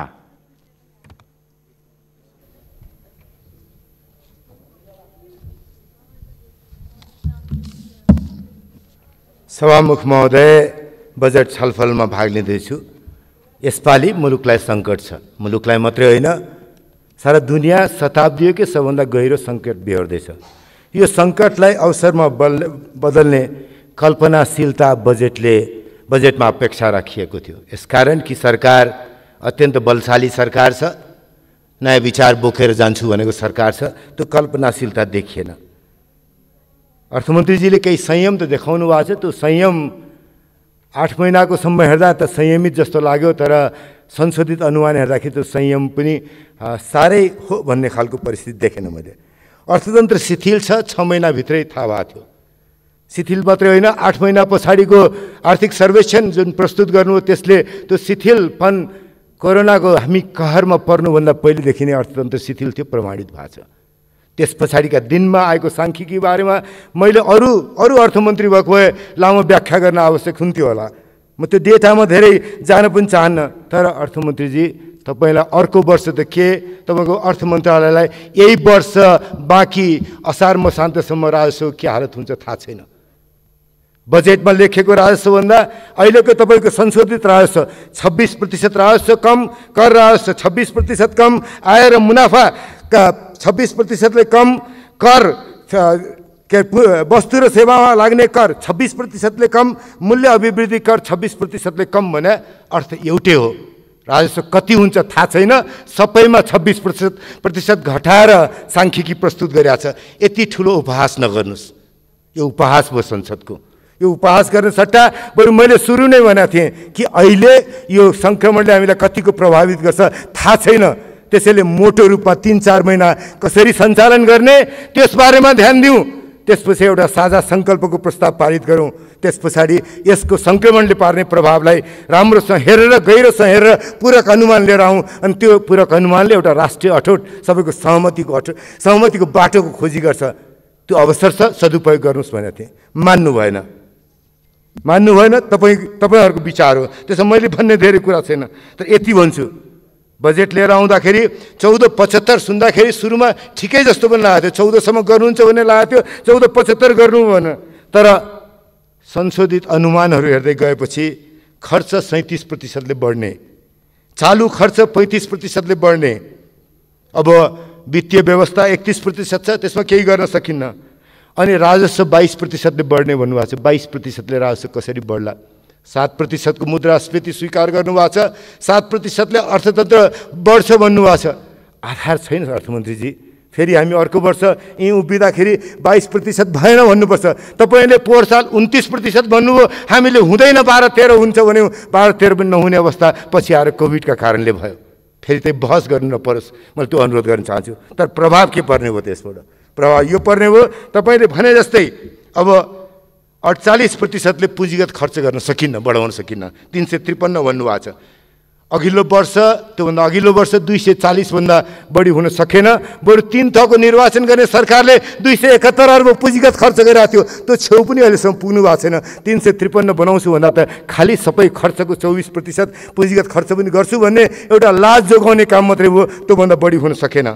सभामुख महोदय, बजेट छलफलमा भाग लिँदैछु। यसपालि मुलुकलाई सङ्कट छ। मुलुकलाई मात्रै होइन, सारा दुनियाँ शताब्दीकै सबभन्दा गहिरो सङ्कट बिहोर्दैछ। यो सङ्कटलाई अवसरमा बदल्ने कल्पनाशीलता बजेटमा अपेक्षा राखिएको थियो। यसकारण कि सरकार अत्यन्त बलशाली सरकार छ, नयाँ विचार बोकेर जान्छु भनेको सरकार छ, त्यो कल्पनाशीलता देखिएन। अर्थमन्त्रीजीले केही संयम त देखाउनु भएको छ। त्यो संयम 8 महिनाको समय हेर्दा त संयमित जस्तो लाग्यो, तर संशोधित अनुमान हेर्दाखेरि त्यो संयम पनि साह्रै हो भन्ने खालको परिस्थिति देखेन मैले। अर्थतन्त्र शिथिल छ, 6 महिनाभित्रै थाहा भएको थियो। शिथिल मात्रै होइन, 8 महिना पछाडिको आर्थिक सर्वेक्षण जुन प्रस्तुत गर्नुभयो त्यसले त्यो शिथिलपन, कोरोनाको हामी कहरमा पर्नुभन्दा पहिलेदेखि नै अर्थतन्त्र शिथिल थियो, प्रमाणित भएको छ। त्यस पछाडिका दिनमा आएको सांख्यिकी बारेमा मैले अरू अर्थमन्त्री भएको भए लामो व्याख्या गर्न आवश्यक हुन्थ्यो होला। म त्यो डेटामा धेरै जान पनि चाहन्न। तर अर्थमन्त्रीजी, तपाईँलाई अर्को वर्ष त के, तपाईँको अर्थ मन्त्रालयलाई यही वर्ष बाँकी असार मसान्तसम्म राजस्व के हालत हुन्छ थाहा छैन। बजेटमा लेखेको राजस्वभन्दा अहिलेको तपाईँको संशोधित राजस्व 26% राजस्व कम, कर राजस्व 26% कम, आय र मुनाफाका 26%ले कम, कर वस्तु र सेवामा लाग्ने कर 26%ले कम, मूल्य अभिवृद्धि कर 26%ले कम भने अर्थ एउटै हो। राजस्व कति हुन्छ थाहा छैन, सबैमा 26% घटाएर सांख्यिकी प्रस्तुत गरिएको छ। यति ठुलो उपहास नगर्नुहोस्। यो उपहास भयो संसदको। यो उपहास गर्ने सट्टा बरु मैले सुरु नै भनेको थिएँ कि अहिले यो सङ्क्रमणले हामीलाई कतिको प्रभावित गर्छ थाहा छैन। त्यसैले मोटो रूपमा 3-4 महिना कसरी सञ्चालन गर्ने त्यसबारेमा ध्यान दिउँ। त्यसपछि एउटा साझा सङ्कल्पको प्रस्ताव पारित गरौँ। त्यस पछाडि यसको सङ्क्रमणले पार्ने प्रभावलाई राम्रोसँग हेरेर, गहिरोसँग हेरेर पूरक अनुमान लिएर आउँ। अनि त्यो पूरक अनुमानले एउटा राष्ट्रिय अठोट सबैको सहमतिको बाटोको खोजी गर्छ। त्यो अवसर छ, सदुपयोग गर्नुहोस् भनेको थिएँ। मान्नु भएन। तपाईँहरूको विचार हो, त्यसमा मैले भन्ने धेरै कुरा छैन। तर यति भन्छु, बजेट लिएर आउँदाखेरि 1475 सुन्दाखेरि सुरुमा ठिकै जस्तो पनि लागेको थियो। 14सम्म गर्नुहुन्छ भन्ने लागेको थियो, 1475 गर्नु भनेर। तर संशोधित अनुमानहरू हेर्दै गएपछि खर्च 37%ले बढ्ने, चालु खर्च 35%ले बढ्ने। अब वित्तीय व्यवस्था 31% छ, त्यसमा केही गर्न सकिन्न। अनि राजस्व 22%ले बढ्ने भन्नुभएको छ। 22%ले राजस्व कसरी बढ्ला? 7% को मुद्रास्फीति स्वीकार गर्नुभएको छ, 7%ले अर्थतन्त्र बढ्छ भन्नुभएको छ। आधार छैन अर्थमन्त्रीजी। फेरि हामी अर्को वर्ष यहीँ उभिँदाखेरि 22% भएन भन्नुपर्छ। तपाईँले पोहोर साल 29% भन्नुभयो, हामीले हुँदैन 12-13 हुन्छ भन्यो, 12-13 पनि नहुने अवस्था पछि आएर कोभिडका कारणले भयो। फेरि त्यही बहस गर्नु नपरोस्, मैले त्यो अनुरोध गर्न चाहन्छु। तर प्रभाव के पर्ने भयो त्यसबाट? प्रभाव यो पर्ने भयो, तपाईँले भने जस्तै अब 48%ले पुँजीगत खर्च गर्न सकिन्न, बढाउन सकिन्न। 353 भन्नुभएको छ। अघिल्लो वर्ष, त्योभन्दा अघिल्लो वर्ष 240 भन्दा बढी हुन सकेन। बरु 3 थरको निर्वाचन गर्ने सरकारले 271 अर्ब पुँजीगत खर्च गरिरहेको थियो, त्यो छेउ पनि अहिलेसम्म पुग्नु भएको छैन। 353 बनाउँछु भन्दा त खालि सबै खर्चको 24% पुँजीगत खर्च पनि गर्छु भन्ने एउटा लाज जोगाउने काम मात्रै भयो, त्योभन्दा बढी हुन सकेन।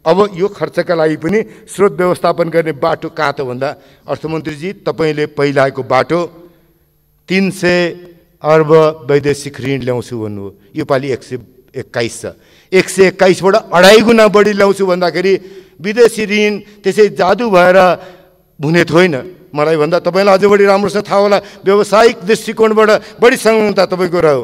अब यो खर्चका लागि पनि स्रोत व्यवस्थापन गर्ने बाटो कहाँ त भन्दा, अर्थमन्त्रीजी तपाईँले पहिलाको बाटो 300 अर्ब वैदेशिक ऋण ल्याउँछु भन्नुभयो, योपालि 121 छ। 121बाट 2.5 गुणा बढी ल्याउँछु भन्दाखेरि विदेशी ऋण त्यसै जादु भएर हुने थिएन। मलाई भन्दा तपाईँलाई अझ बढी राम्रोसँग थाहा होला, व्यावसायिक दृष्टिकोणबाट बढी संलग्नता तपाईँको रह्यो।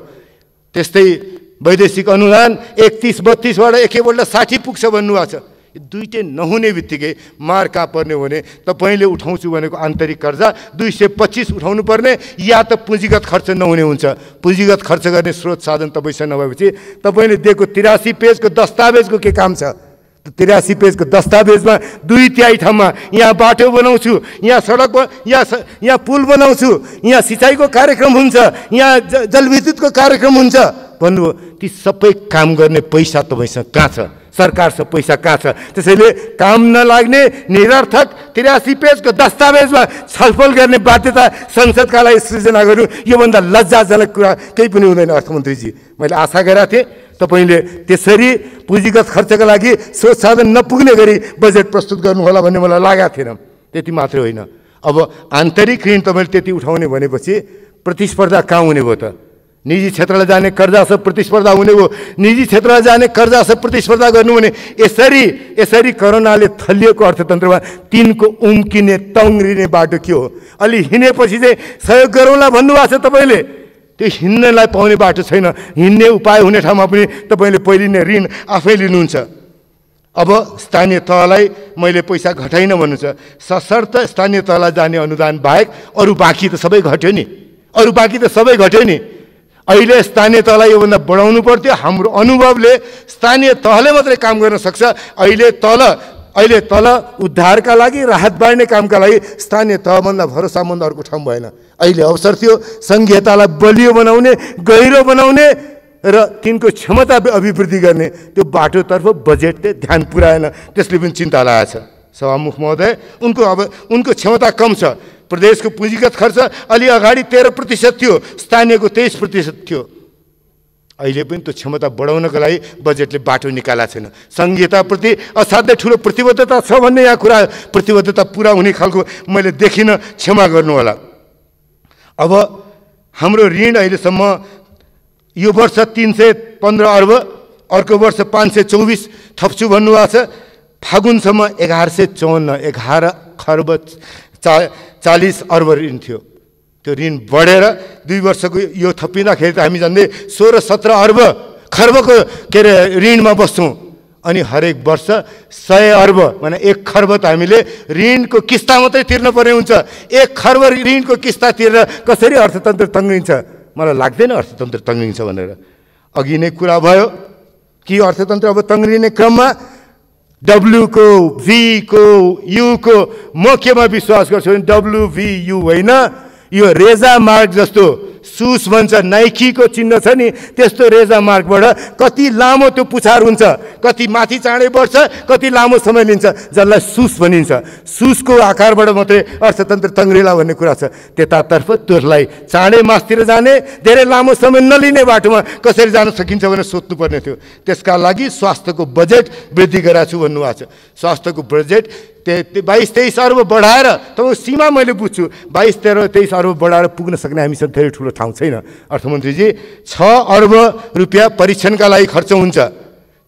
त्यस्तै वैदेशिक अनुदान 31-32बाट एकैपल्ट 60 पुग्छ भन्नुभएको छ। दुईटै नहुने बित्तिकै मार कहाँ पर्ने हो भने तपाईँले उठाउँछु भनेको आन्तरिक कर्जा 225 उठाउनु पर्ने या त पुँजीगत खर्च नहुने हुन्छ। पुँजीगत खर्च गर्ने स्रोत साधन तपाईँसँग नभएपछि तपाईँले दिएको 83 पेजको दस्तावेजको के काम छ? 83 पेजको दस्तावेजमा 2/3 ठाउँमा यहाँ बाटो बनाउँछु, यहाँ सडक, यहाँ पुल बनाउँछु, यहाँ सिँचाइको कार्यक्रम हुन्छ, यहाँ जलविद्युतको कार्यक्रम हुन्छ भन्नुभयो। ती सबै काम गर्ने पैसा तपाईँसँग कहाँ छ? सरकारसँग पैसा कहाँ छ? त्यसैले काम नलाग्ने निरर्थक 83 पेजको दस्तावेजमा छलफल गर्ने बाध्यता संसदका लागि सृजना गर्नु योभन्दा लज्जाजनक कुरा केही पनि हुँदैन। अर्थमन्त्रीजी, मैले आशा गरेका थिएँ तपाईँले त्यसरी पुँजीगत खर्चका लागि स्रोत साधन नपुग्ने गरी बजेट प्रस्तुत गर्नुहोला भन्ने मलाई लागेको थिएन। त्यति मात्रै होइन, अब आन्तरिक ऋण तपाईँले त्यति उठाउने भनेपछि प्रतिस्पर्धा कहाँ हुने भयो त? निजी क्षेत्रलाई जाने कर्जासँग प्रतिस्पर्धा हुने भयो। निजी क्षेत्रलाई जाने कर्जासँग प्रतिस्पर्धा गर्नु भने यसरी करोनाले थलिएको अर्थतन्त्रमा तिनको उम्किने तङ्ग्रिने बाटो के हो? अलि हिँडेपछि चाहिँ सहयोग गरौँला भन्नुभएको छ तपाईँले, त्यो हिँड्नलाई पाउने बाटो छैन। हिँड्ने उपाय हुने ठाउँमा पनि तपाईँले पहिले नै ऋण आफै लिनुहुन्छ। अब स्थानीय तहलाई मैले पैसा घटाइन भन्नु छ, सशर्त स्थानीय तहलाई जाने अनुदान बाहेक अरू बाँकी त सबै घट्यो नि, अरू बाँकी त सबै घट्यो नि। अहिले स्थानीय तहलाई योभन्दा बढाउनु पर्थ्यो। हाम्रो अनुभवले स्थानीय तहले मात्रै काम गर्न सक्छ। अहिले तल उद्धारका लागि, राहत बाँड्ने कामका लागि स्थानीय तहभन्दा भरोसामन्द अर्को ठाउँ भएन। अहिले अवसर थियो संघीयतालाई बलियो बनाउने, गहिरो बनाउने र तिनको क्षमता अभिवृद्धि गर्ने। त्यो बाटोतर्फ बजेटले ध्यान पुर्याएन, त्यसले पनि चिन्ता लागेको छ। सभामुख महोदय, उनको क्षमता कम छ। प्रदेशको पुँजीगत खर्च अलि अगाडि 13% थियो, स्थानीयको 23% थियो। अहिले पनि त्यो क्षमता बढाउनका लागि बजेटले बाटो निकालेको छैन। संघीयताप्रति असाध्यै ठुलो प्रतिबद्धता छ भन्ने यहाँ कुरा, प्रतिबद्धता पुरा हुने खालको मैले देखिनँ, क्षमा गर्नुहोला। अब हाम्रो ऋण अहिलेसम्म यो वर्ष 315 अर्ब, अर्को वर्ष 524 थप्छु भन्नुभएको छ। फागुनसम्म 1154 खर्ब 40 अर्ब ऋण थियो। त्यो ऋण बढेर 2 वर्षको यो थपिँदाखेरि त हामी झन्डै 16-17 अर्ब खर्बको के अरे ऋणमा बस्छौँ। अनि हरेक वर्ष 100 अर्ब माने 1 खर्ब त हामीले ऋणको किस्ता मात्रै तिर्न पर्ने हुन्छ। 1 खर्ब ऋणको किस्ता तिरेर कसरी अर्थतन्त्र तङ्ग्रिन्छ? मलाई लाग्दैन अर्थतन्त्र तङ्ग्रिन्छ भनेर। अघि नै कुरा भयो कि अर्थतन्त्र अब तङ्ग्रिने क्रममा W को, V को, U को, म केमा विश्वास गर्छु भने WVU होइन, यो रेजा मार्ग जस्तो सुस भन्छ, नाइकीको चिन्ह छ नि, त्यस्तो रेजा मार्गबाट कति लामो त्यो पुछार हुन्छ, कति माथि चाँडै बढ्छ, कति लामो समय लिन्छ, जसलाई सुस भनिन्छ। सुसको आकारबाट मात्रै अर्थतन्त्र तङ्ग्रिला भन्ने कुरा छ। त्यतातर्फ त्यसलाई चाँडै मासतिर जाने, धेरै लामो समय नलिने बाटोमा कसरी जान सकिन्छ भनेर सोध्नुपर्ने थियो। त्यसका लागि स्वास्थ्यको बजेट वृद्धि गराएको छु भन्नुभएको छ। स्वास्थ्यको बजेट 22-23 अर्ब बढाएर, तपाईँ सीमा मैले बुझ्छु, 22-23 अर्ब बढाएर पुग्न सक्ने हामीसँग धेरै ठुलो ठाउँ छैन। अर्थमन्त्रीजी, 6 अर्ब रुपियाँ परीक्षणका लागि खर्च हुन्छ।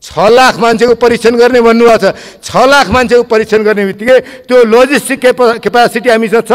6 लाख मान्छेको परीक्षण गर्ने भन्नुभएको छ। 6 लाख मान्छेको परीक्षण गर्ने बित्तिकै त्यो लोजिस्टिक क्यापासिटी हामीसँग छ।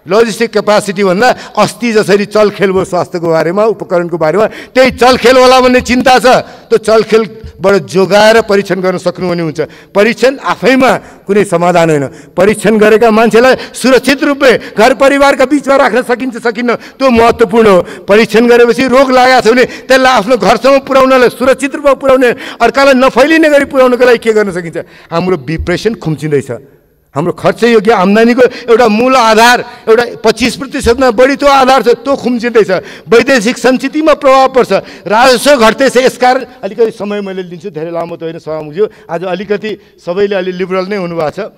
लोजिस्टिक क्यापासिटी भन्दा अस्ति जसरी चलखेल भयो स्वास्थ्यको बारेमा, उपकरणको बारेमा, त्यही चलखेल होला भन्ने चिन्ता छ। त्यो चलखेलबाट जोगाएर परीक्षण गर्न सक्नुपर्ने हुन्छ। परीक्षण आफैमा कुनै समाधान होइन। परीक्षण गरेका मान्छेलाई सुरक्षित रूपले घर परिवारका बिचमा राख्न सकिन्छ सकिन्न, त्यो महत्त्वपूर्ण हो। परीक्षण गरेपछि रोग लागेको छ भने त्यसलाई आफ्नो घरसम्म पुर्याउनलाई, सुरक्षित रूपमा पुर्याउने, अर्कालाई नफैलिने गरी पुर्याउनको लागि के गर्न सकिन्छ? हाम्रो विप्रेसन खुम्चिँदैछ। हाम्रो खर्चयोग्य आम्दानीको एउटा मूल आधार, एउटा 25% बढी त्यो आधार छ, त्यो खुम्चिँदैछ। वैदेशिक सञ्चितमा प्रभाव पर्छ, राजस्व घट्दैछ। यसकारण अलिकति समय मैले लिन्छु, धेरै लामो त होइन सभामुखज्यू, आज अलिकति सबैले अलि लिबरल नै हुनुभएको छ।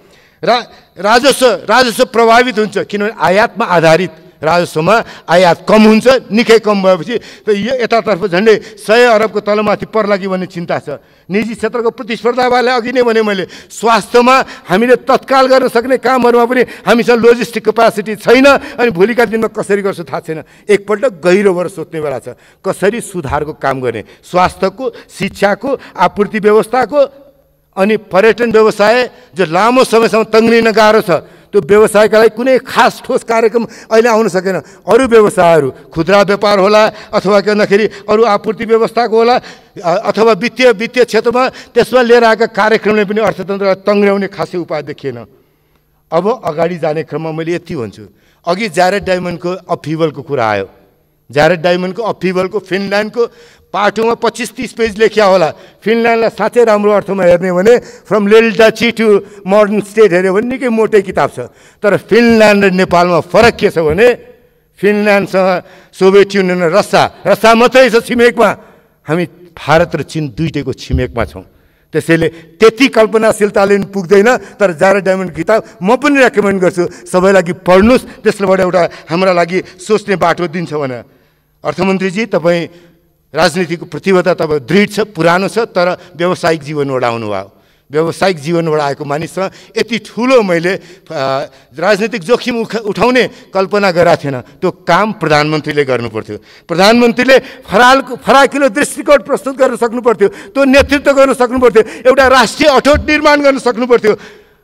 राजस्व प्रभावित हुन्छ, किनभने आयातमा आधारित राजस्वमा आयात कम हुन्छ। निकै कम भएपछि यो यतातर्फ झन्डै 100 अरबको तलमाथि पर्ला कि भन्ने चिन्ता छ। निजी क्षेत्रको प्रतिस्पर्धाले अघि नै भने मैले, स्वास्थ्यमा हामीले तत्काल गर्न सक्ने कामहरूमा पनि हामीसँग लोजिस्टिक क्यापासिटी छैन। अनि भोलिका दिनमा कसरी गर्छु थाहा छैन। एकपल्ट गहिरो भएर सोच्ने बेला छ, कसरी सुधारको काम गर्ने, स्वास्थ्यको, शिक्षाको, आपूर्ति व्यवस्थाको, अनि पर्यटन व्यवसाय जो लामो समयसम्म तङ्ग्रिन गाह्रो छ, त्यो व्यवसायका लागि कुनै खास ठोस कार्यक्रम अहिले आउन सकेन। अरू व्यवसायहरू खुद्रा व्यापार होला अथवा के भन्दाखेरि अरू आपूर्ति व्यवस्थाको होला अथवा वित्तीय क्षेत्रमा त्यसमा लिएर आएका कार्यक्रमले पनि अर्थतन्त्रलाई तङ्ग्र्याउने खासै उपाय देखिएन। अब अगाडि जाने क्रममा मैले यति भन्छु, अघि ज्यारेड डायमन्डको अपहिवलको कुरा आयो। ज्यारेड डायमन्डको अपहिवलको फिनल्यान्डको पाटोमा 25-30 पेज लेखिया होला। फिनल्यान्डलाई साँच्चै राम्रो अर्थमा हेर्ने भने from little Dutchy to modern state हेऱ्यो भने निकै मोटै किताब छ। तर फिनल्यान्ड र नेपालमा फरक के छ भने फिनल्यान्डसँग सोभियत युनियन र रसा मात्रै छ छिमेकमा, हामी भारत र चीन दुईटैको छिमेकमा छौँ। त्यसैले त्यति कल्पनाशीलताले पुग्दैन। तर ज्यारेड डायमन्ड किताब म पनि रेकमेन्ड गर्छु, सबैलाई पढ्नुहोस्, त्यसबाट एउटा हाम्रा लागि सोच्ने बाटो दिन्छ भने। अर्थमन्त्रीजी तपाईँ राजनीतिको प्रतिबद्धता तपाईँ दृढ छ, पुरानो छ, तर व्यावसायिक जीवनबाट आउनुभयो। व्यावसायिक जीवनबाट आएको मानिससँग यति ठुलो मैले राजनीतिक जोखिम उठाउने कल्पना गरेको थिएन। त्यो काम प्रधानमन्त्रीले गर्नुपर्थ्यो। प्रधानमन्त्रीले फराकिलो दृष्टिकोण प्रस्तुत गर्न सक्नुपर्थ्यो, त्यो नेतृत्व गर्न सक्नुपर्थ्यो, एउटा राष्ट्रिय अठोट निर्माण गर्न सक्नुपर्थ्यो।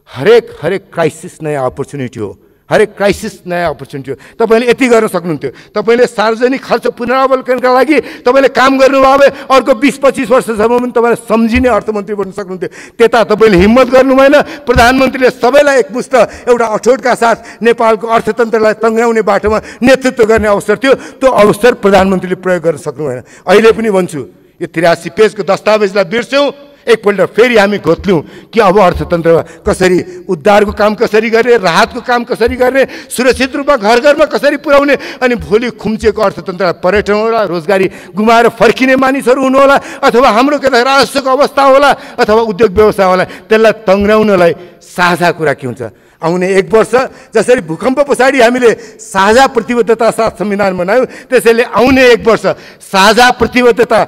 हरेक क्राइसिस नयाँ अपर्च्युनिटी हो, हरेक क्राइसिस नयाँ अपर्च्युनिटी हो। तपाईँले यति गर्न सक्नुहुन्थ्यो, तपाईँले सार्वजनिक खर्च पुनरावलोकनका लागि तपाईँले काम गर्नुभयो भए अर्को 20-25 वर्षसम्म पनि तपाईँलाई सम्झिने अर्थमन्त्री बन्न सक्नुहुन्थ्यो। त्यता तपाईँले हिम्मत गर्नु भएन। प्रधानमन्त्रीले सबैलाई एकमुष्ट एउटा अठोटका साथ नेपालको अर्थतन्त्रलाई तङ्ग्याउने बाटोमा नेतृत्व गर्ने अवसर थियो, त्यो अवसर प्रधानमन्त्रीले प्रयोग गर्न सक्नु भएन। अहिले पनि भन्छु, यो 83 पेजको दस्तावेजलाई बिर्स्यौँ, एकपल्ट फेरि हामी घोत्ल्यौँ कि अब अर्थतन्त्रमा कसरी उद्धारको काम कसरी गर्ने, राहतको काम कसरी गर्ने, सुरक्षित रूपमा घरमा कसरी पुर्याउने, अनि भोलि खुम्चेको अर्थतन्त्रलाई पर्यटन होला, रोजगारी गुमाएर फर्किने मानिसहरू हुनु होला, अथवा हाम्रो राजस्वको अवस्था होला, अथवा उद्योग व्यवसाय होला, त्यसलाई तङ्ग्राउनलाई साझा कुरा के हुन्छ। आउने 1 वर्ष जसरी भूकम्प पछाडि हामीले साझा प्रतिबद्धता साथ संविधान बनायौँ, त्यसैले आउने 1 वर्ष साझा प्रतिबद्धता,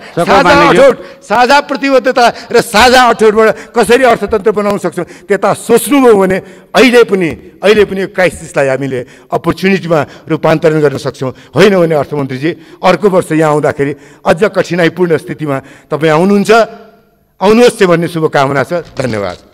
साझा प्रतिबद्धता र साझा अठोटबाट कसरी अर्थतन्त्र बनाउन सक्छौँ त्यता सोच्नुभयो भने अहिले पनि क्राइसिसलाई हामीले अपर्च्युनिटीमा रूपान्तरण गर्न सक्छौँ। होइन भने अर्थमन्त्रीजी अर्को वर्ष यहाँ आउँदाखेरि अझ कठिनाइपूर्ण स्थितिमा तपाईँ आउनुहुन्छ, आउनुहोस् भन्ने शुभकामना छ। धन्यवाद।